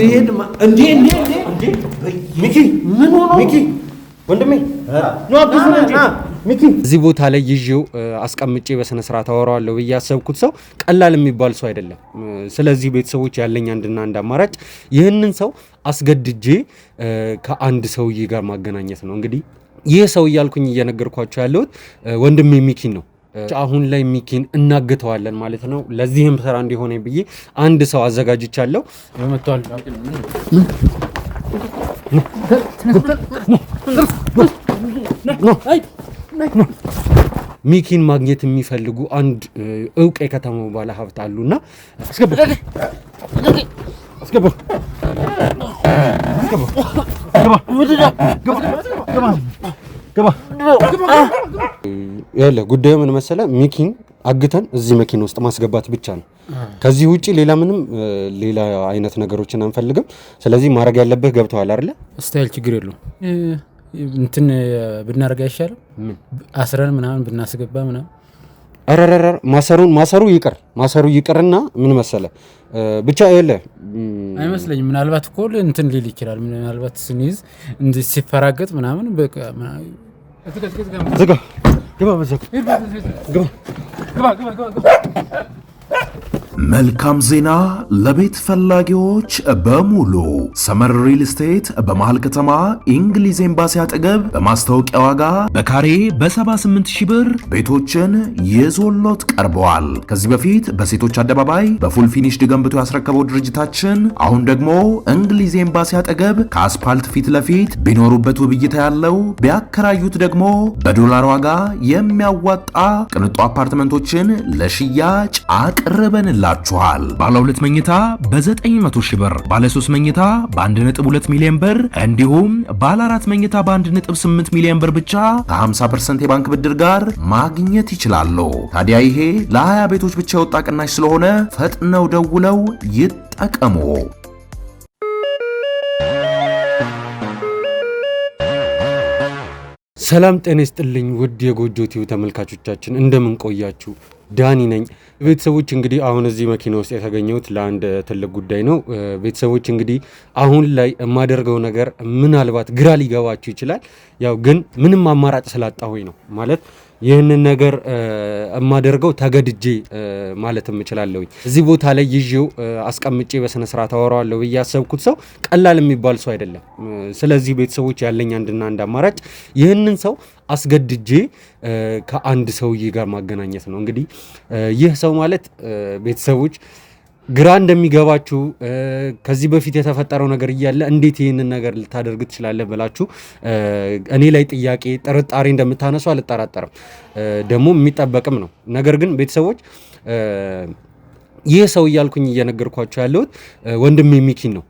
ብሄድ እንዴ ሚኪ ምን ሆኖ ሚኪ ወንድሜ ነው አብዱና ሚኪ እዚህ ቦታ ላይ ይዤው አስቀምጬ በስነ ስርዓት አወራዋለሁ ብዬ ያሰብኩት ሰው ቀላል የሚባል ሰው አይደለም። ስለዚህ ቤተሰቦች ያለኝ አንድና አንድ አማራጭ ይህንን ሰው አስገድጄ ከአንድ ሰውዬ ጋር ማገናኘት ነው። እንግዲህ ይህ ሰው እያልኩኝ እየነገርኳቸው ያለሁት ወንድሜ ሚኪን ነው። አሁን ላይ ሚኪን እናግተዋለን ማለት ነው። ለዚህም ስራ እንዲሆነ ብዬ አንድ ሰው አዘጋጅቻለሁ። መጥቷል። ሚኪን ማግኘት የሚፈልጉ አንድ እውቅ የከተማው ባለ ሀብት አሉና ጉዳዩ ምን መሰለ? ሚኪን አግተን እዚህ መኪና ውስጥ ማስገባት ብቻ ነው። ከዚህ ውጪ ሌላ አይነት ነገሮችን አንፈልግም። ስለዚህ ማድረግ ያለብህ ገብተዋል አይደለ? ስታይል ችግር የለውም። እንትን ብናደርግ አይሻልም? አስረን ምናምን ብናስገባ ምናምን። አረረረ ማሰሩ ይቅርና ምን መሰለ ብቻ አይመስለኝም። ምናልባት እኮ እንትን ሊል ይችላል። ምናልባት ስንይዝ እንዚህ ሲፈራገጥ ምናምን በቃ መልካም ዜና ለቤት ፈላጊዎች በሙሉ ሰመር ሪል ስቴት በመሃል ከተማ እንግሊዝ ኤምባሲ አጠገብ በማስታወቂያ ዋጋ በካሬ በ78,000 ብር ቤቶችን ይዞሎት ቀርበዋል። ከዚህ በፊት በሴቶች አደባባይ በፉል ፊኒሽድ ገንብቶ ያስረከበው ድርጅታችን አሁን ደግሞ እንግሊዝ ኤምባሲ አጠገብ ከአስፓልት ፊት ለፊት ቢኖሩበት ውብይታ ያለው ቢያከራዩት ደግሞ በዶላር ዋጋ የሚያዋጣ ቅንጡ አፓርትመንቶችን ለሽያጭ አቅርበንላችኋል። ባለ 2 መኝታ በ900,000 ብር፣ ባለ 3 መኝታ በ1.2 ሚሊዮን ብር እንዲሁም ባለ 4 መኝታ በ1.8 ሚሊዮን ብር ብቻ ከ50% የባንክ ብድር ጋር ማግኘት ይችላሉ። ታዲያ ይሄ ለ20 ቤቶች ብቻ የወጣ ቅናሽ ስለሆነ ፈጥነው ደውለው ይጠቀሙ። ሰላም ጤና ይስጥልኝ ውድ የጎጆ ቲቪ ተመልካቾቻችን እንደምን ቆያችሁ? ዳኒ ነኝ። ቤተሰቦች እንግዲህ አሁን እዚህ መኪና ውስጥ የተገኘሁት ለአንድ ትልቅ ጉዳይ ነው። ቤተሰቦች እንግዲህ አሁን ላይ የማደርገው ነገር ምናልባት ግራ ሊገባችሁ ይችላል። ያው ግን ምንም አማራጭ ስላጣሁኝ ነው ማለት ይህንን ነገር የማደርገው ተገድጄ ማለት እችላለሁ። እዚህ ቦታ ላይ ይዤው አስቀምጬ በስነ ስርዓት አወራዋለሁ ብዬ ያሰብኩት ሰው ቀላል የሚባል ሰው አይደለም። ስለዚህ ቤተሰቦች ያለኝ አንድና አንድ አማራጭ ይህንን ሰው አስገድጄ ከአንድ ሰውዬ ጋር ማገናኘት ነው። እንግዲህ ይህ ሰው ማለት ቤተሰቦች ግራ እንደሚገባችሁ ከዚህ በፊት የተፈጠረው ነገር እያለ እንዴት ይህንን ነገር ልታደርግ ትችላለህ ብላችሁ እኔ ላይ ጥያቄ፣ ጥርጣሬ እንደምታነሱ አልጠራጠርም። ደግሞ የሚጠበቅም ነው። ነገር ግን ቤተሰቦች ይህ ሰው እያልኩኝ እየነገርኳቸው ያለሁት ወንድሜ ሚኪን ነው።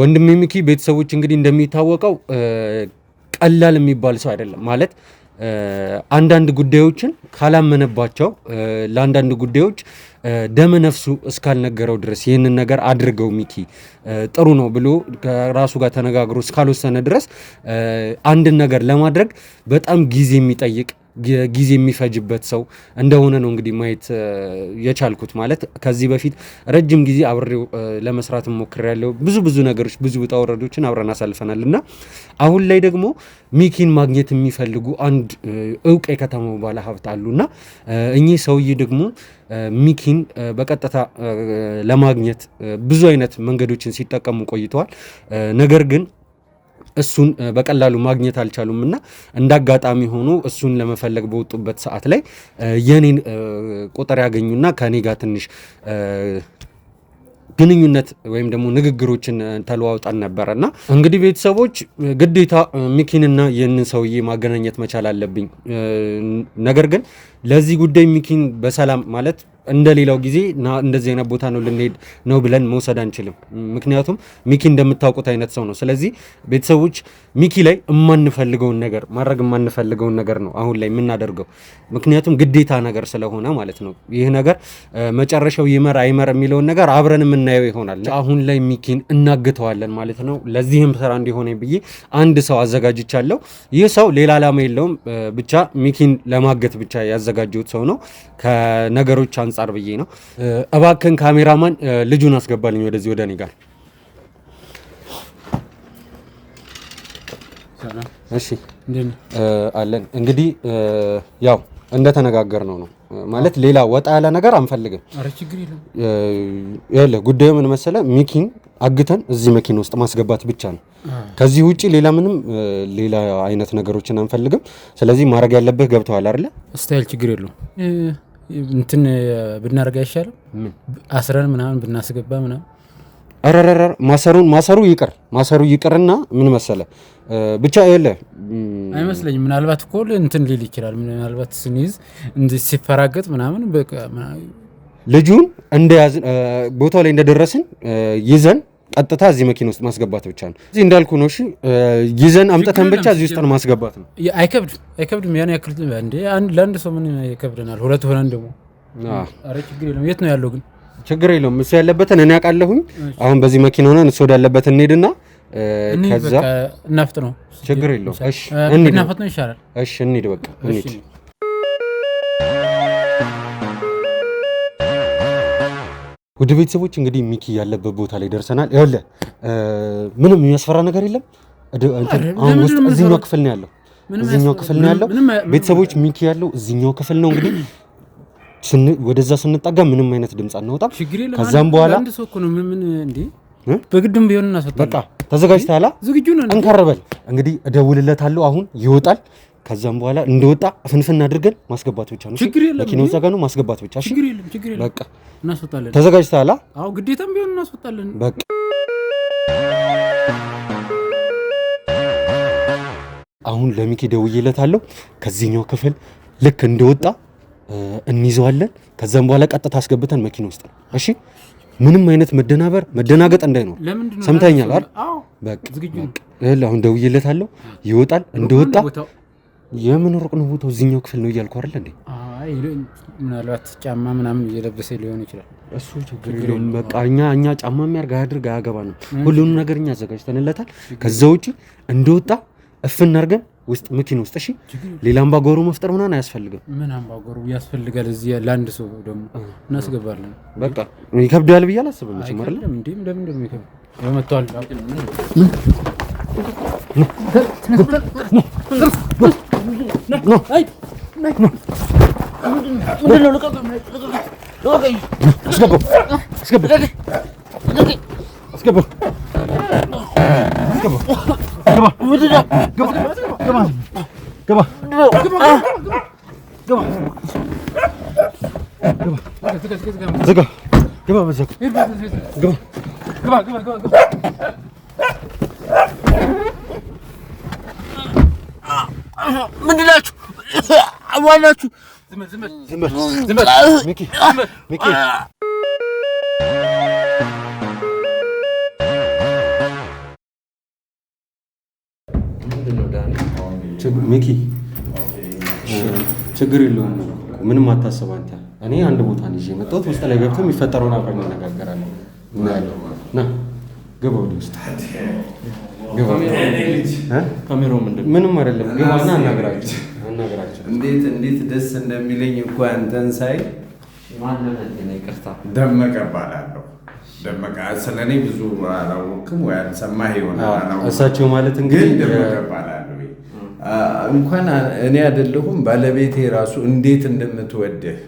ወንድሜ ሚኪ ቤተሰቦች እንግዲህ እንደሚታወቀው ቀላል የሚባል ሰው አይደለም ማለት አንዳንድ ጉዳዮችን ካላመነባቸው ለአንዳንድ ጉዳዮች ደመ ነፍሱ እስካልነገረው ድረስ ይህንን ነገር አድርገው ሚኪ ጥሩ ነው ብሎ ከራሱ ጋር ተነጋግሮ እስካልወሰነ ድረስ አንድን ነገር ለማድረግ በጣም ጊዜ የሚጠይቅ ጊዜ የሚፈጅበት ሰው እንደሆነ ነው እንግዲህ ማየት የቻልኩት። ማለት ከዚህ በፊት ረጅም ጊዜ አብሬው ለመስራት ሞክሬያለሁ። ብዙ ነገሮች ብዙ ውጣ ውረዶችን አብረን አሳልፈናል እና አሁን ላይ ደግሞ ሚኪን ማግኘት የሚፈልጉ አንድ እውቅ የከተማው ባለ ሀብት አሉና እኚህ ሰውዬ ደግሞ ሚኪን በቀጥታ ለማግኘት ብዙ አይነት መንገዶችን ሲጠቀሙ ቆይተዋል። ነገር ግን እሱን በቀላሉ ማግኘት አልቻሉም እና እንዳጋጣሚ ሆኖ እሱን ለመፈለግ በወጡበት ሰዓት ላይ የኔን ቁጥር ያገኙና ከኔ ጋር ትንሽ ግንኙነት ወይም ደግሞ ንግግሮችን ተለዋውጠን ነበርና እንግዲህ ቤተሰቦች ግዴታ ሚኪንና ይህንን ሰውዬ ማገናኘት መቻል አለብኝ። ነገር ግን ለዚህ ጉዳይ ሚኪን በሰላም ማለት እንደሌላው ጊዜ እንደዚህ አይነት ቦታ ነው ልንሄድ ነው ብለን መውሰድ አንችልም። ምክንያቱም ሚኪ እንደምታውቁት አይነት ሰው ነው። ስለዚህ ቤተሰቦች ሚኪ ላይ የማንፈልገውን ነገር ማድረግ የማንፈልገውን ነገር ነው አሁን ላይ የምናደርገው። ምክንያቱም ግዴታ ነገር ስለሆነ ማለት ነው። ይህ ነገር መጨረሻው ይመር አይመር የሚለውን ነገር አብረን የምናየው ይሆናል። አሁን ላይ ሚኪን እናግተዋለን ማለት ነው። ለዚህም ስራ እንዲሆነ ብዬ አንድ ሰው አዘጋጅቻለሁ። ይህ ሰው ሌላ ዓላማ የለውም፣ ብቻ ሚኪን ለማገት ብቻ ያዘጋጀሁት ሰው ነው ከነገሮች አንጻር ብዬ ነው። እባክን ካሜራማን ልጁን አስገባልኝ ወደዚህ ወደ እኔ ጋር። እሺ አለን እንግዲህ ያው እንደተነጋገርነው ነው ማለት ሌላ ወጣ ያለ ነገር አንፈልግም። አረ ችግር የለም። ጉዳዩ ምን መሰለ ሚኪን አግተን እዚህ መኪና ውስጥ ማስገባት ብቻ ነው። ከዚህ ውጪ ሌላ አይነት ነገሮችን አንፈልግም። ስለዚህ ማድረግ ያለብህ ገብተዋል አይደለ? ስታይል ችግር የለውም። እንትን ብናደርግ አይሻልም? አስረን ምናምን ብናስገባ ምናምን አረረረ ማሰሩ ይቅርና ምን መሰለ ብቻ አይመስለኝም። ምናልባት እኮ እንትን ሊል ይችላል። ምናልባት ስንይዝ ሲፈራገጥ ምናምን በቃ ልጁን እንደያዝን ቦታው ላይ እንደደረስን ይዘን ቀጥታ እዚህ መኪና ውስጥ ማስገባት ብቻ ነው። እዚህ እንዳልኩ ነው። እሺ ይዘን አምጥተን ብቻ እዚህ ውስጥ ማስገባት ነው። አይከብድም። ያን ያክል እንደ ለአንድ ሰው ምን ይከብደናል? ሁለት ሆነን ደግሞ አረ ችግር የለም። የት ነው ያለው ግን? ችግር የለውም። እሱ ያለበትን እኔ አውቃለሁኝ። አሁን በዚህ መኪና ሆነን እሱ ወዳለበት እንሄድና ከዛ እናፍጥ ነው። ችግር የለውም። እሺ እናፍጥ ነው ይሻላል። እሺ እንሂድ፣ በቃ እንሂድ። ውድ ቤተሰቦች እንግዲህ ሚኪ ያለበት ቦታ ላይ ደርሰናል። ይኸውልህ ምንም የሚያስፈራ ነገር የለም። አሁን ውስጥ እዚህኛው ክፍል ነው ያለው። ቤተሰቦች ሚኪ ያለው እዚህኛው ክፍል ነው። እንግዲህ ወደዛ ስንጠጋ ምንም አይነት ድምፅ አናወጣም። ከዛም በኋላ አንድ ሰው እኮ ነው ምን እንዴ በግድም ቢሆን እናስወጣለን። በቃ ተዘጋጅተሃል? ዝግጁ ነን። እንከረበል እንግዲህ እደውልለታለሁ። አሁን ይወጣል። ከዛም በኋላ እንደወጣ ፍንፍን አድርገን ማስገባት ብቻ ነው። መኪናው እዛ ጋር ነው፣ ማስገባት ብቻ። ችግር የለም። በቃ እናስወጣለን። ተዘጋጅተሃል? አዎ ግዴታም ቢሆን እናስወጣለን። በቃ አሁን ለሚኪ ደውዬለታለሁ። ከዚህኛው ክፍል ልክ እንደወጣ እንይዘዋለን። ከዛም በኋላ ቀጥታ አስገብተን መኪና ውስጥ ነው። እሺ ምንም አይነት መደናገጥ እንዳይኖር ሰምተኛል አይደል? በቃ አሁን ደውዬለታለሁ። ይወጣል። እንደወጣ የምን ሩቅ ነው ቦታው? እዚህኛው ክፍል ነው እያልኩ አይደል እንዴ? አይ ምናልባት ጫማ ምናምን እየለበሰ ሊሆን ይችላል። እሱ ችግር የለውም። በቃ እኛ ጫማ የሚያርግ አያድርግ አያገባ ነው። ሁሉንም ነገር እኛ አዘጋጅተንለታል። ከዛ ውጪ እንደወጣ እፍን አድርገን ውስጥ መኪና ውስጥ። እሺ ሌላ አምባጓሮ መፍጠር ምናምን አያስፈልግም። ምን አምባጓሮ ያስፈልጋል? እዚህ ለአንድ ሰው ደግሞ እናስገባለን። በቃ ይከብዳል ብዬ አላስብም። እሺ ማለት ነው እንዴ? ለምን እንደሚከብድ ያመጣዋል። ምንድን ናችሁ? አዋናችሁ ዝም በል ሚኪ። ሚኪ ችግር የለውም፣ ምንም አታስብ አንተ። እኔ አንድ ቦታ ነው ይዤ የመጣሁት። ውስጥ ላይ ገብቶ የሚፈጠረውን አብረን እንነጋገራለን። ና ግባ፣ ወደ ውስጥ ግባ። ካሜራው ምንም አይደለም፣ ግባና አናግራቸው። እንዴት ደስ እንደሚለኝ እኮ አንተን ሳይ። ይቅርታ ደመቀ እባላለሁ። ደመቀ ስለኔ ብዙ አላወቅም ወይ አልሰማህ ይሆናል። እሳቸው ማለት እንግዲህ ደመቀ እባላለሁ። እንኳን እኔ አይደለሁም ባለቤቴ ራሱ እንዴት እንደምትወድህ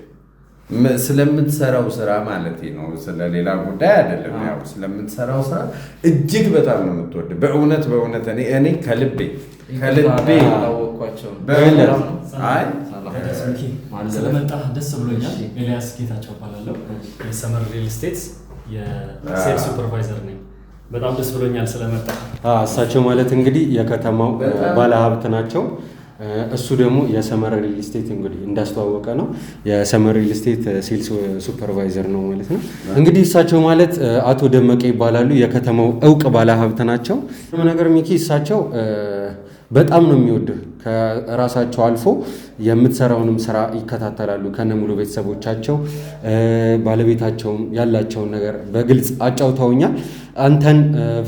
ስለምትሰራው ስራ ማለት ነው። ስለሌላ ጉዳይ አይደለም። ያው ስለምትሰራው ስራ እጅግ በጣም ነው የምትወድ። በእውነት እኔ ከልቤ አላወቅኳቸውም። አይ ስለመጣ ደስ ብሎኛል። ኤልያስ ጌታቸው እባላለሁ። የሰመር ሪል ስቴት የሴልስ ሱፐርቫይዘር ነኝ። በጣም ደስ ብሎኛል ስለመጣ። እሳቸው ማለት እንግዲህ የከተማው ባለሀብት ናቸው። እሱ ደግሞ የሰመር ሪል ስቴት እንግዲህ እንዳስተዋወቀ ነው የሰመር ሪል ስቴት ሴልስ ሱፐርቫይዘር ነው ማለት ነው። እንግዲህ እሳቸው ማለት አቶ ደመቀ ይባላሉ። የከተማው እውቅ ባለሀብት ናቸው። ነገር ሚኪ እሳቸው በጣም ነው የሚወድህ። ከራሳቸው አልፎ የምትሰራውንም ስራ ይከታተላሉ ከነሙሉ ቤተሰቦቻቸው። ባለቤታቸውም ያላቸውን ነገር በግልጽ አጫውተውኛል። አንተን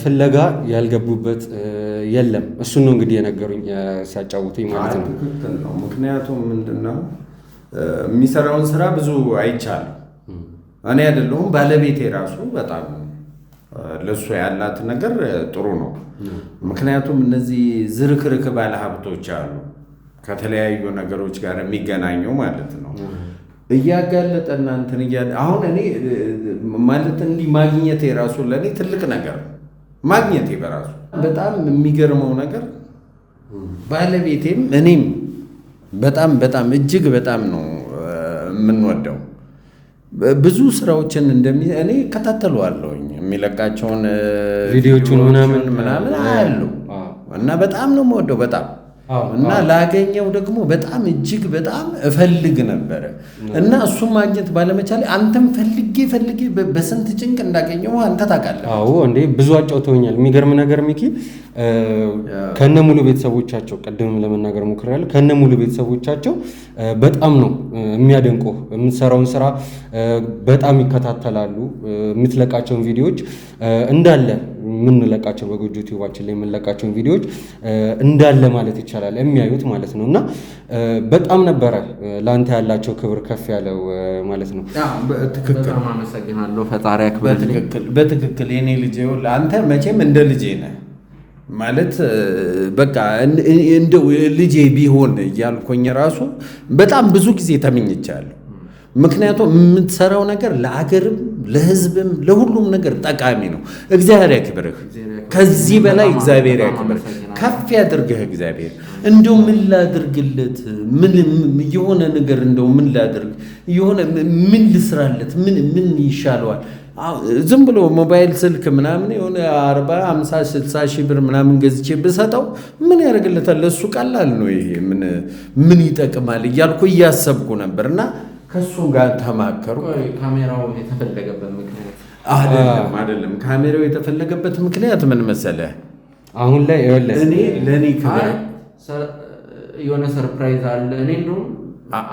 ፍለጋ ያልገቡበት የለም። እሱን ነው እንግዲህ የነገሩኝ ሲያጫውቱኝ ማለት ነው። ትክክል ነው። ምክንያቱም ምንድነው የሚሰራውን ስራ ብዙ አይቻልም። እኔ አይደለሁም ባለቤቴ ራሱ በጣም ለሱ ያላት ነገር ጥሩ ነው። ምክንያቱም እነዚህ ዝርክርክ ባለሀብቶች አሉ ከተለያዩ ነገሮች ጋር የሚገናኙ ማለት ነው። እያጋለጠና እንትን አሁን እኔ ማለት እንዲህ ማግኘቴ ራሱ ለእኔ ትልቅ ነገር ማግኘቴ በራሱ በጣም የሚገርመው ነገር ባለቤቴም እኔም በጣም በጣም እጅግ በጣም ነው የምንወደው። ብዙ ስራዎችን እኔ እከታተለዋለሁኝ የሚለቃቸውን ቪዲዮቹን ምናምን አያሉ እና በጣም ነው የምወደው በጣም እና ላገኘው ደግሞ በጣም እጅግ በጣም እፈልግ ነበረ እና እሱም ማግኘት ባለመቻሌ አንተም ፈልጌ በስንት ጭንቅ እንዳገኘው አንተ ታውቃለህ። አዎ እንዴ ብዙ አጫውተውኛል። የሚገርም ነገር ሚኪ ከነ ሙሉ ቤተሰቦቻቸው ቀደም ለመናገር ሞክሬያለሁ። ከነ ሙሉ ቤተሰቦቻቸው በጣም ነው የሚያደንቁ። የምትሰራውን ስራ በጣም ይከታተላሉ። የምትለቃቸውን ቪዲዮዎች እንዳለ የምንለቃቸው በጎጆ ቲዩባችን ላይ የምንለቃቸውን ቪዲዮዎች እንዳለ ማለት ይቻላል የሚያዩት ማለት ነው። እና በጣም ነበረ ለአንተ ያላቸው ክብር ከፍ ያለው ማለት ነው። ትክክል። አመሰግናለሁ። ፈጣሪ ያክብርልኝ። በትክክል የኔ ልጅ አንተ መቼም እንደ ልጄ ነህ ማለት በቃ እንደው ልጄ ቢሆን እያልኩኝ ራሱ በጣም ብዙ ጊዜ ተመኝቻለሁ። ምክንያቱም የምትሰራው ነገር ለአገርም ለሕዝብም ለሁሉም ነገር ጠቃሚ ነው። እግዚአብሔር ያክብርህ። ከዚህ በላይ እግዚአብሔር ያክብርህ፣ ከፍ ያድርግህ እግዚአብሔር። እንደው ምን ላድርግለት? ምን የሆነ ነገር እንደው ምን ላድርግ? የሆነ ምን ልስራለት? ምን ይሻለዋል? ዝም ብሎ ሞባይል ስልክ ምናምን የሆነ 40 50 60 ሺህ ብር ምናምን ገዝቼ ብሰጠው ምን ያደርግለታል? ለሱ ቀላል ነው ይሄ። ምን ይጠቅማል እያልኩ እያሰብኩ ነበርና ከሱ ጋር ተማከሩ። ካሜራው የተፈለገበት ምክንያት አይደለም። ካሜራው የተፈለገበት ምክንያት ምን መሰለህ? አሁን ላይ እኔ ለኔ የሆነ ሰርፕራይዝ አለ። እኔ እንደውም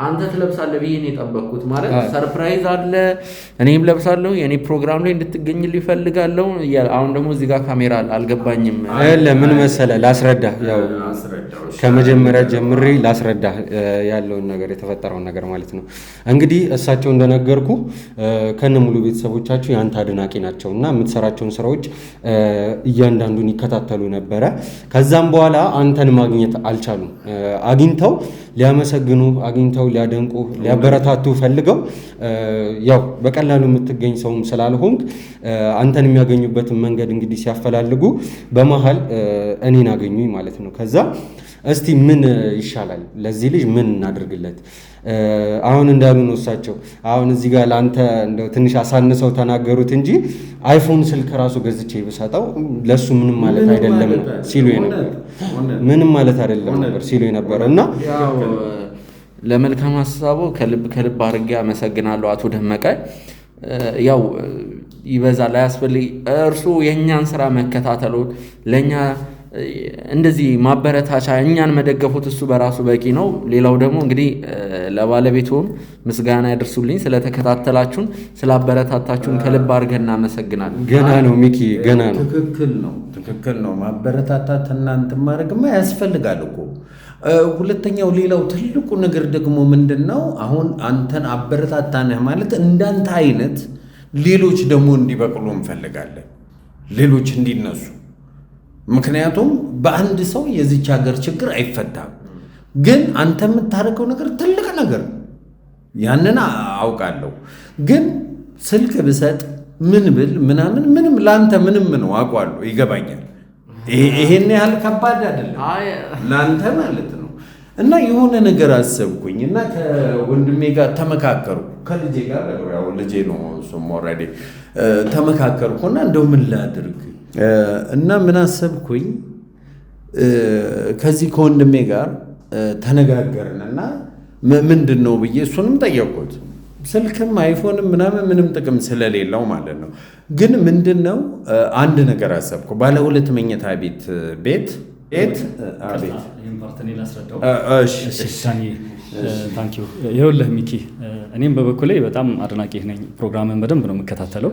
አንተ ትለብሳለህ ብዬ ነው የጠበቅኩት። ማለት ሰርፕራይዝ አለ፣ እኔም ለብሳለሁ፣ የኔ ፕሮግራም ላይ እንድትገኝልኝ እፈልጋለሁ። አሁን ደግሞ እዚህ ጋር ካሜራ አልገባኝም። ምን መሰለህ ላስረዳህ፣ ያው ከመጀመሪያ ጀምሬ ላስረዳህ ያለውን ነገር የተፈጠረውን ነገር ማለት ነው። እንግዲህ እሳቸው እንደነገርኩ ከነ ሙሉ ቤተሰቦቻቸው የአንተ አድናቂ ናቸው እና የምትሰራቸውን ስራዎች እያንዳንዱን ይከታተሉ ነበረ። ከዛም በኋላ አንተን ማግኘት አልቻሉም። አግኝተው ሊያመሰግኑ አግኝተው ሊያደንቁ ሊያበረታቱ ፈልገው ያው በቀላሉ የምትገኝ ሰውም ስላልሆንክ አንተን የሚያገኙበትን መንገድ እንግዲህ ሲያፈላልጉ በመሃል እኔን አገኙኝ ማለት ነው። ከዛ እስቲ ምን ይሻላል ለዚህ ልጅ ምን እናድርግለት? አሁን እንዳሉ ነው እሳቸው። አሁን እዚህ ጋር ለአንተ እንደው ትንሽ አሳንሰው ተናገሩት እንጂ አይፎን ስልክ ራሱ ገዝቼ ብሰጠው ለሱ ምንም ማለት አይደለም ሲሉ ነበር። ምንም ማለት አይደለም ነበር ሲሉ ነበር። እና ያው ለመልካም ሀሳቡ ከልብ አድርጌ አመሰግናለሁ አቶ ደመቀ። ያው ይበዛል አያስፈልግ እርሱ የእኛን ስራ መከታተሉ ለእኛ እንደዚህ ማበረታቻ እኛን መደገፉት እሱ በራሱ በቂ ነው። ሌላው ደግሞ እንግዲህ ለባለቤቱም ምስጋና ያደርሱልኝ ስለተከታተላችሁን ስላበረታታችሁን ከልብ አድርገን እናመሰግናለን። ገና ነው ሚኪ ገና ነው። ትክክል ነው። ማበረታታት እናንተ ማድረግማ ያስፈልጋል እኮ። ሁለተኛው ሌላው ትልቁ ነገር ደግሞ ምንድነው? አሁን አንተን አበረታታነህ ማለት እንዳንተ አይነት ሌሎች ደግሞ እንዲበቅሉ እንፈልጋለን፣ ሌሎች እንዲነሱ። ምክንያቱም በአንድ ሰው የዚች ሀገር ችግር አይፈታም። ግን አንተ የምታደርገው ነገር ትልቅ ነገር ያንን አውቃለሁ። ግን ስልክ ብሰጥ ምን ብል ምናምን ምንም ለአንተ ምንም ነው አውቃለሁ፣ ይገባኛል። ይሄን ያህል ከባድ አይደለም ለአንተ ማለት ነው። እና የሆነ ነገር አሰብኩኝ እና ከወንድሜ ጋር ተመካከሩ። ከልጄ ጋር ያው ልጄ ነው እሱም ኦልሬዲ ተመካከርኩና እንደው ምን ላድርግ እና ምን አሰብኩኝ፣ ከዚህ ከወንድሜ ጋር ተነጋገርንና ምንድን ነው ብዬ እሱንም ጠየቅኩት። ስልክም አይፎንም ምናምን ምንም ጥቅም ስለሌለው ማለት ነው። ግን ምንድን ነው አንድ ነገር አሰብኩ። ባለ 2 መኝታ ቤት ይኸውልህ ሚኪ፣ እኔም በበኩሌ በጣም አድናቂህ ነኝ። ፕሮግራምን በደንብ ነው የምከታተለው።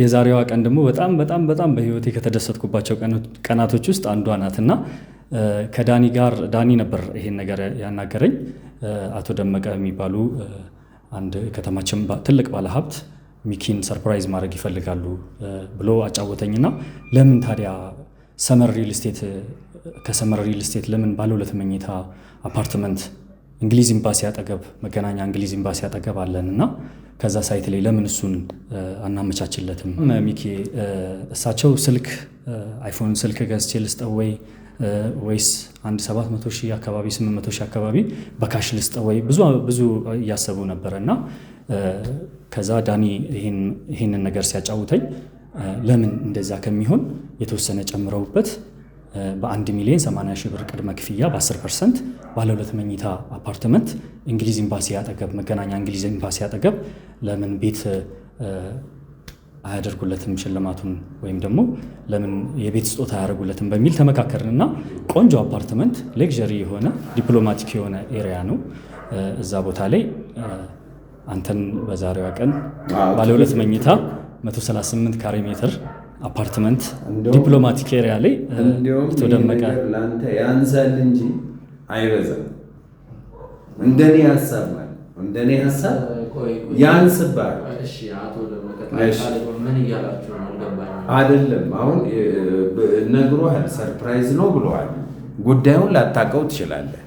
የዛሬዋ ቀን ደግሞ በጣም በጣም በጣም በህይወቴ ከተደሰትኩባቸው ቀናቶች ውስጥ አንዷ ናትና ከዳኒ ጋር ዳኒ ነበር ይሄን ነገር ያናገረኝ። አቶ ደመቀ የሚባሉ አንድ ከተማችን ትልቅ ባለሀብት ሚኪን ሰርፕራይዝ ማድረግ ይፈልጋሉ ብሎ አጫወተኝና ለምን ታዲያ ከሰመር ሪል ስቴት ለምን ባለ 2 መኝታ አፓርትመንት እንግሊዝ ኤምባሲ አጠገብ መገናኛ እንግሊዝ ኤምባሲ አጠገብ አለንና ከዛ ሳይት ላይ ለምን እሱን አናመቻችለትም? ሚኪ እሳቸው ስልክ አይፎን ስልክ ገዝቼ ልስጠው ወይስ አንድ 700,000 አካባቢ 800,000 አካባቢ በካሽ ልስጠው ወይ ብዙ እያሰቡ ነበረና ከዛ ዳኒ ይሄንን ነገር ሲያጫውተኝ ለምን እንደዛ ከሚሆን የተወሰነ ጨምረውበት በ1,80,000 ብር ቅድመ ክፍያ በ10% ባለ 2 መኝታ አፓርትመንት እንግሊዝ ኤምባሲ አጠገብ መገናኛ እንግሊዝ ኤምባሲ አጠገብ ለምን ቤት አያደርጉለትም ሽልማቱን ወይም ደግሞ ለምን የቤት ስጦታ አያደርጉለትም በሚል ተመካከርንና ቆንጆ አፓርትመንት ሌክዠሪ የሆነ ዲፕሎማቲክ የሆነ ኤሪያ ነው። እዛ ቦታ ላይ አንተን በዛሬዋ ቀን ባለ 2 መኝታ 138 ካሬ ሜትር አፓርትመንት ዲፕሎማቲክ ኤሪያ ላይ ተደመቀ ለአንተ ያንሳል እንጂ አይበዛም። እንደኔ ሀሳብ ያንስባል። እሺ አቶ ደመቀ ምን እያላችሁ ነው? አልገባኝም። አይደለም አሁን ነግሮሃል፣ ሰርፕራይዝ ነው ብለዋል። ጉዳዩን ላታውቀው ትችላለህ።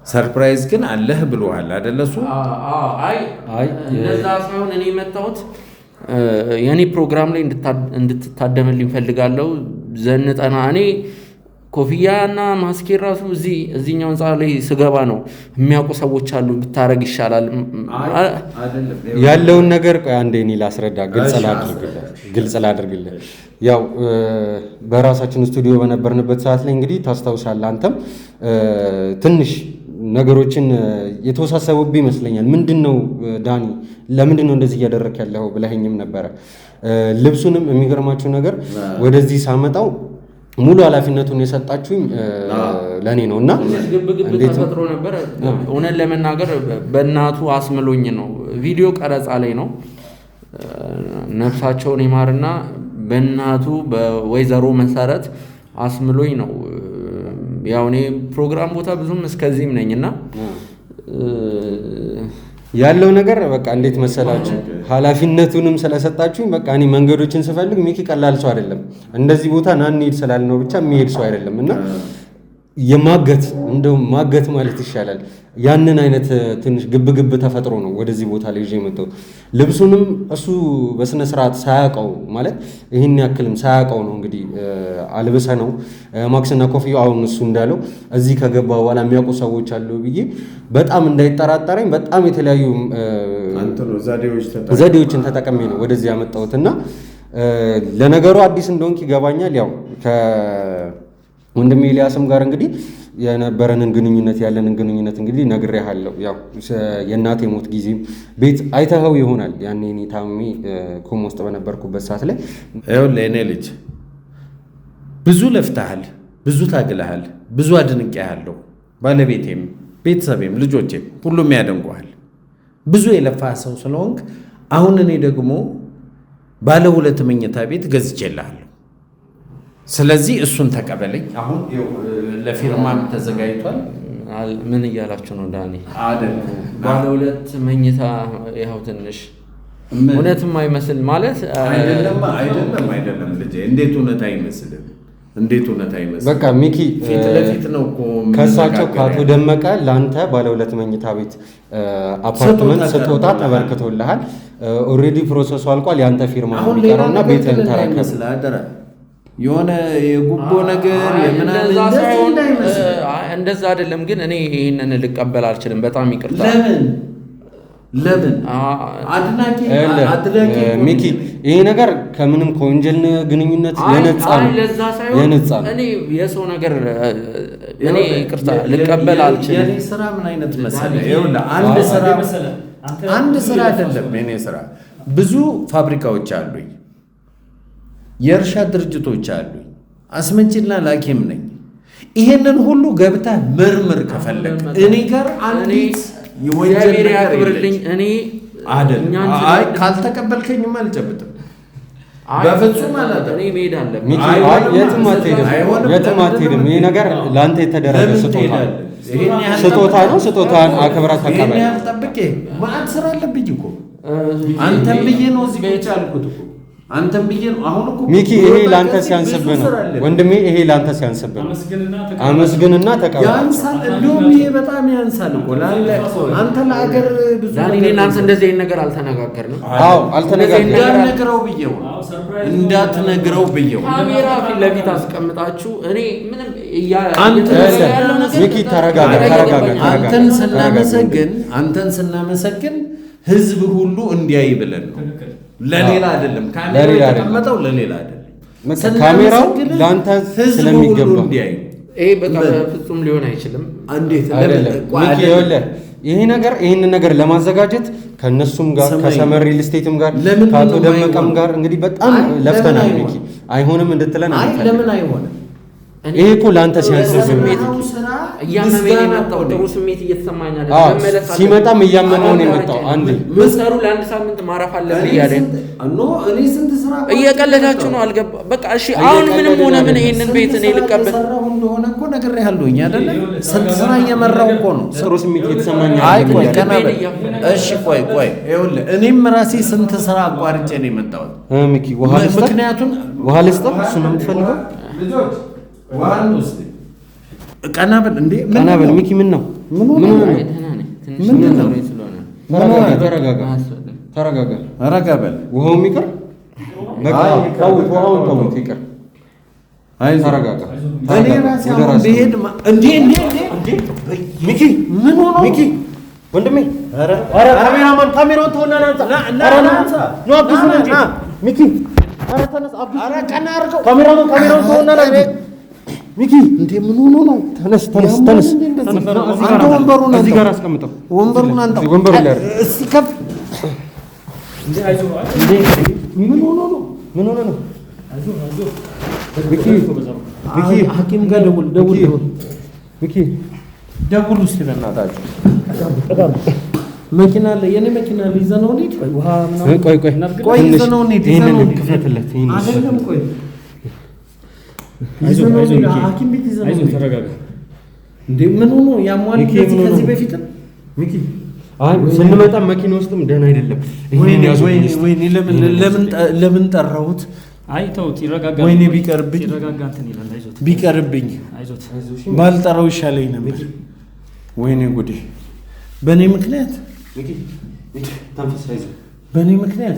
ሰርፕራይዝ ግን አለህ ብለዋል አይደለ? እሱ አይ እንደዛ ሳይሆን እኔ የመጣሁት የኔ ፕሮግራም ላይ እንድትታደምልኝ ፈልጋለሁ። ዘንጠና እኔ ኮፍያና ማስኬር ራሱ እዚህኛው ህንፃ ላይ ስገባ ነው የሚያውቁ ሰዎች አሉ ብታረግ ይሻላል ያለውን ነገር። ቆይ አንዴ እኔ ላስረዳ፣ ግልጽ ላድርግልህ። ያው በራሳችን ስቱዲዮ በነበርንበት ሰዓት ላይ እንግዲህ ታስታውሳለህ አንተም ትንሽ ነገሮችን የተወሳሰቡብኝ ይመስለኛል። ምንድነው ዳኒ ለምንድነው እንደዚህ እያደረክ ያለው ብለኸኝም ነበረ። ልብሱንም የሚገርማችሁ ነገር ወደዚህ ሳመጣው ሙሉ ኃላፊነቱን የሰጣችሁኝ ለኔ ነውና ግብግብ ተፈጥሮ ነበር። እውነት ለመናገር በእናቱ አስምሎኝ ነው። ቪዲዮ ቀረጻ ላይ ነው። ነፍሳቸውን ይማርና በእናቱ በወይዘሮ መሰረት አስምሎኝ ነው። ያው እኔ ፕሮግራም ቦታ ብዙም እስከዚህም ነኝና ያለው ነገር በቃ እንዴት መሰላችሁ፣ ኃላፊነቱንም ስለሰጣችሁኝ በቃ እኔ መንገዶችን ስፈልግ ሚኪ ቀላል ሰው አይደለም። እንደዚህ ቦታ ና እንሂድ ስላልነው ብቻ የሚሄድ ሰው አይደለም እና ማገት ማለት ይሻላል። ያንን አይነት ትንሽ ግብግብ ተፈጥሮ ነው ወደዚህ ቦታ ላይ ይዤ የመጣሁት። ልብሱንም እሱ በስነ ስርዓት ሳያውቀው ማለት ይህን ያክልም ሳያውቀው ነው እንግዲህ አልብሰ ነው ማክስና ኮፍያው አሁን እሱ እንዳለው እዚህ ከገባ በኋላ የሚያውቁ ሰዎች አሉ ብዬ በጣም እንዳይጠራጠረኝ በጣም የተለያዩ ዘዴዎችን ተጠቅሜ ነው ወደዚህ ያመጣሁትና ለነገሩ አዲስ እንደሆንክ ይገባኛል። ያው ከወንድሜ ኤልያስም ጋር እንግዲህ የነበረንን ያለንን ግንኙነት እንግዲህ ነግሬሃለሁ። ያው የእናቴ ሞት ጊዜም ቤት አይተኸው ይሆናል። ያኔ እኔ ታሜ ኮማ ውስጥ በነበርኩበት ሰዓት ላይ ይኸውልህ የእኔ ልጅ ብዙ ለፍተሃል፣ ብዙ ታግለሃል፣ ብዙ አድንቄሃለሁ። ባለቤቴም ቤተሰቤም ልጆቼም ሁሉም ያደንቁሃል። ብዙ የለፋ ሰው ስለሆንክ አሁን እኔ ደግሞ ባለ 2 መኝታ ቤት ገዝቼልሃለሁ። ስለዚህ እሱን ተቀበለኝ። አሁን ለፊርማም ተዘጋጅቷል። ምን እያላችሁ ነው ዳኒ? ባለ 2 መኝታ ያው ትንሽ እውነትም አይመስል ማለት አይደለም ልጄ። እንዴት እውነት አይመስልም? በቃ ሚኪ ፊት ለፊት ነው እኮ ከሳቸው ከአቶ ደመቀ ለአንተ ባለ 2 መኝታ ቤት አፓርትመንት ስጦታ ተበርክቶልሃል። ኦልሬዲ ፕሮሰሱ አልቋል። ያንተ ፊርማ ነው የሚቀረውና ቤትህን ተረከብ። የሆነ የጉቦ ነገር እንደዛ አይደለም። ግን እኔ ይህንን ልቀበል አልችልም። በጣም ይቅርታ። ለምን አድናቂ ሚኪ፣ ይሄ ነገር ከምንም ከወንጀል ግንኙነት የነጻ ነው። እኔ የሰው ነገር እኔ ይቅርታ ልቀበል አልችልም። የኔ ስራ ምን አይነት መሰለህ? አንድ ስራ አይደለም የኔ ስራ። ብዙ ፋብሪካዎች አሉኝ፣ የእርሻ ድርጅቶች አሉኝ፣ አስመጪና ላኪም ነኝ። ይሄንን ሁሉ ገብተህ ምርምር ከፈለግ እኔ ጋር አንዲት የወንጀል ያክብርልኝ። እኔ ካልተቀበልከኝም አልጨብጥም። በፍጹም ማለት እኔ መሄድ አለብኝ። የትም አትሄድም። ይሄ ነገር ለአንተ የተደረገ ስጦታ ነው። ስጦታን አክብረህ ተቀበል። ጠብቄ ማን ስራ አለብኝ እኮ አንተም ብዬ ነው እዚህ ቁጭ ያልኩት እኮ አንተም ብዬ ነው። አሁን እኮ ሚኪ ይሄ ላንተ ሲያንስብህ ነው ወንድሜ፣ ይሄ ላንተ ሲያንስብህ ነው። አመስግንና ተቀበል። ያንሳል፣ እንደውም ይሄ በጣም ያንሳል እኮ አንተ ለአገር ብዙ ዳኒ እናንተ እንደዚህ አይነት ነገር አልተነጋገርንም። አዎ አልተነጋገርንም። እንዳትነግረው ብየው ካሜራ ፊት ለፊት አስቀምጣችሁ እኔ ምንም ሚኪ ተረጋጋ። አንተን ስናመሰግን ህዝብ ሁሉ እንዲያይ ብለን ነው፣ ለሌላ አይደለም። ካሜራ የተቀመጠው ለሌላ አይደለም። ካሜራው ለአንተ ስለሚገባ ይሄ በቃ ፍጹም ሊሆን አይችልም። እንዴት ይህንን ነገር ለማዘጋጀት ከነሱም ጋር ከሰመር ሪል ስቴትም ጋር ከአቶ ደመቀም ጋር እንግዲህ በጣም ለፍተናል። ሚኪ አይሆንም እንድትለን ለምን አይሆንም? ይሄ እኮ ለአንተ ሲያንስብህ እያመመኝ የመጣው ጥሩ ስሜት እየተሰማኝ አይደለም። ሲመጣም እያመመው ነው የመጣው። አንዴ ምሰሩ ለአንድ ሳምንት ማረፍ አለብኝ እያለ እኔ ስንት ስራ እየቀለዳችሁ ነው። አልገባ በቃ እሺ። አሁን ምንም ሆነ ምን ይሄንን ቤት እኔ ልቀበል እንደሆነ እኮ ነግሬሃለሁኝ አይደለ? ስንት ስራ እየመራው እኮ ነው። ጥሩ ስሜት እየተሰማኝ ቆይ ቀና በል እሺ። ቆይ ይኸውልህ እኔም ራሴ ስንት ስራ አቋርጬ ነው የመጣሁት ሚኪ። ምክንያቱም ውሃ ልስጥህ፣ እሱ ነው የምትፈልገው ልጆች ዋን ውስጥ ቀና በል እንዴ! ቀና በል ሚኪ። ምን ነው? ተረጋጋ። ውሃው ይቅር። በቃ ተውት፣ ውሃውን ተውት፣ ይቅር። ተረጋጋ። እኔ ራሴ አሁን ብሄድ እንዴ ሚኪ ምን ሆኖ ሚኪ ወንድሜ፣ ኧረ ካሜራማን ካሜራውን ተውና ናንሳ ነው አብዱ እንጂ ሚኪ፣ ኧረ ተነስ አብዱ፣ ኧረ ቀና አድርገው ካሜራውን ተውና ናንሳ ሚኪ። እንዴ ምን ሆኖ ነው? ተነስ። አንተ ወንበሩን እዚህ ጋር አስቀምጠው። ወንበሩን አንተ ወንበሩ ላይ እስቲ ከፍ እንዴ አይዞህ። እንዴ ምን ሆኖ ነው? ሚኪ ሐኪም ጋር ደውል ሚኪ ደውል ውስጥ በእናታችሁ መኪና አለ፣ የኔ መኪና አለ። ይዘህ ነው እንዴ? ቆይ ይዘህ ነው እንዴ? ይሄንን ክፈትለት። አይደለም ቆይ ሐኪም ቤት ይዘህ ነው። ተረጋጋ እንዴ ምን ሆኖ ያሟል? ከዚህ በፊት ሚኪ ስንመጣ መኪና ውስጥም ደህና አይደለም። ለምን ጠራሁት? አይ ተውት፣ ይረጋጋ። ወይኔ ቢቀርብኝ ባልጠራው ይሻለኝ ነበር። ወይኔ ጉዴ! በእኔ ምክንያት በእኔ ምክንያት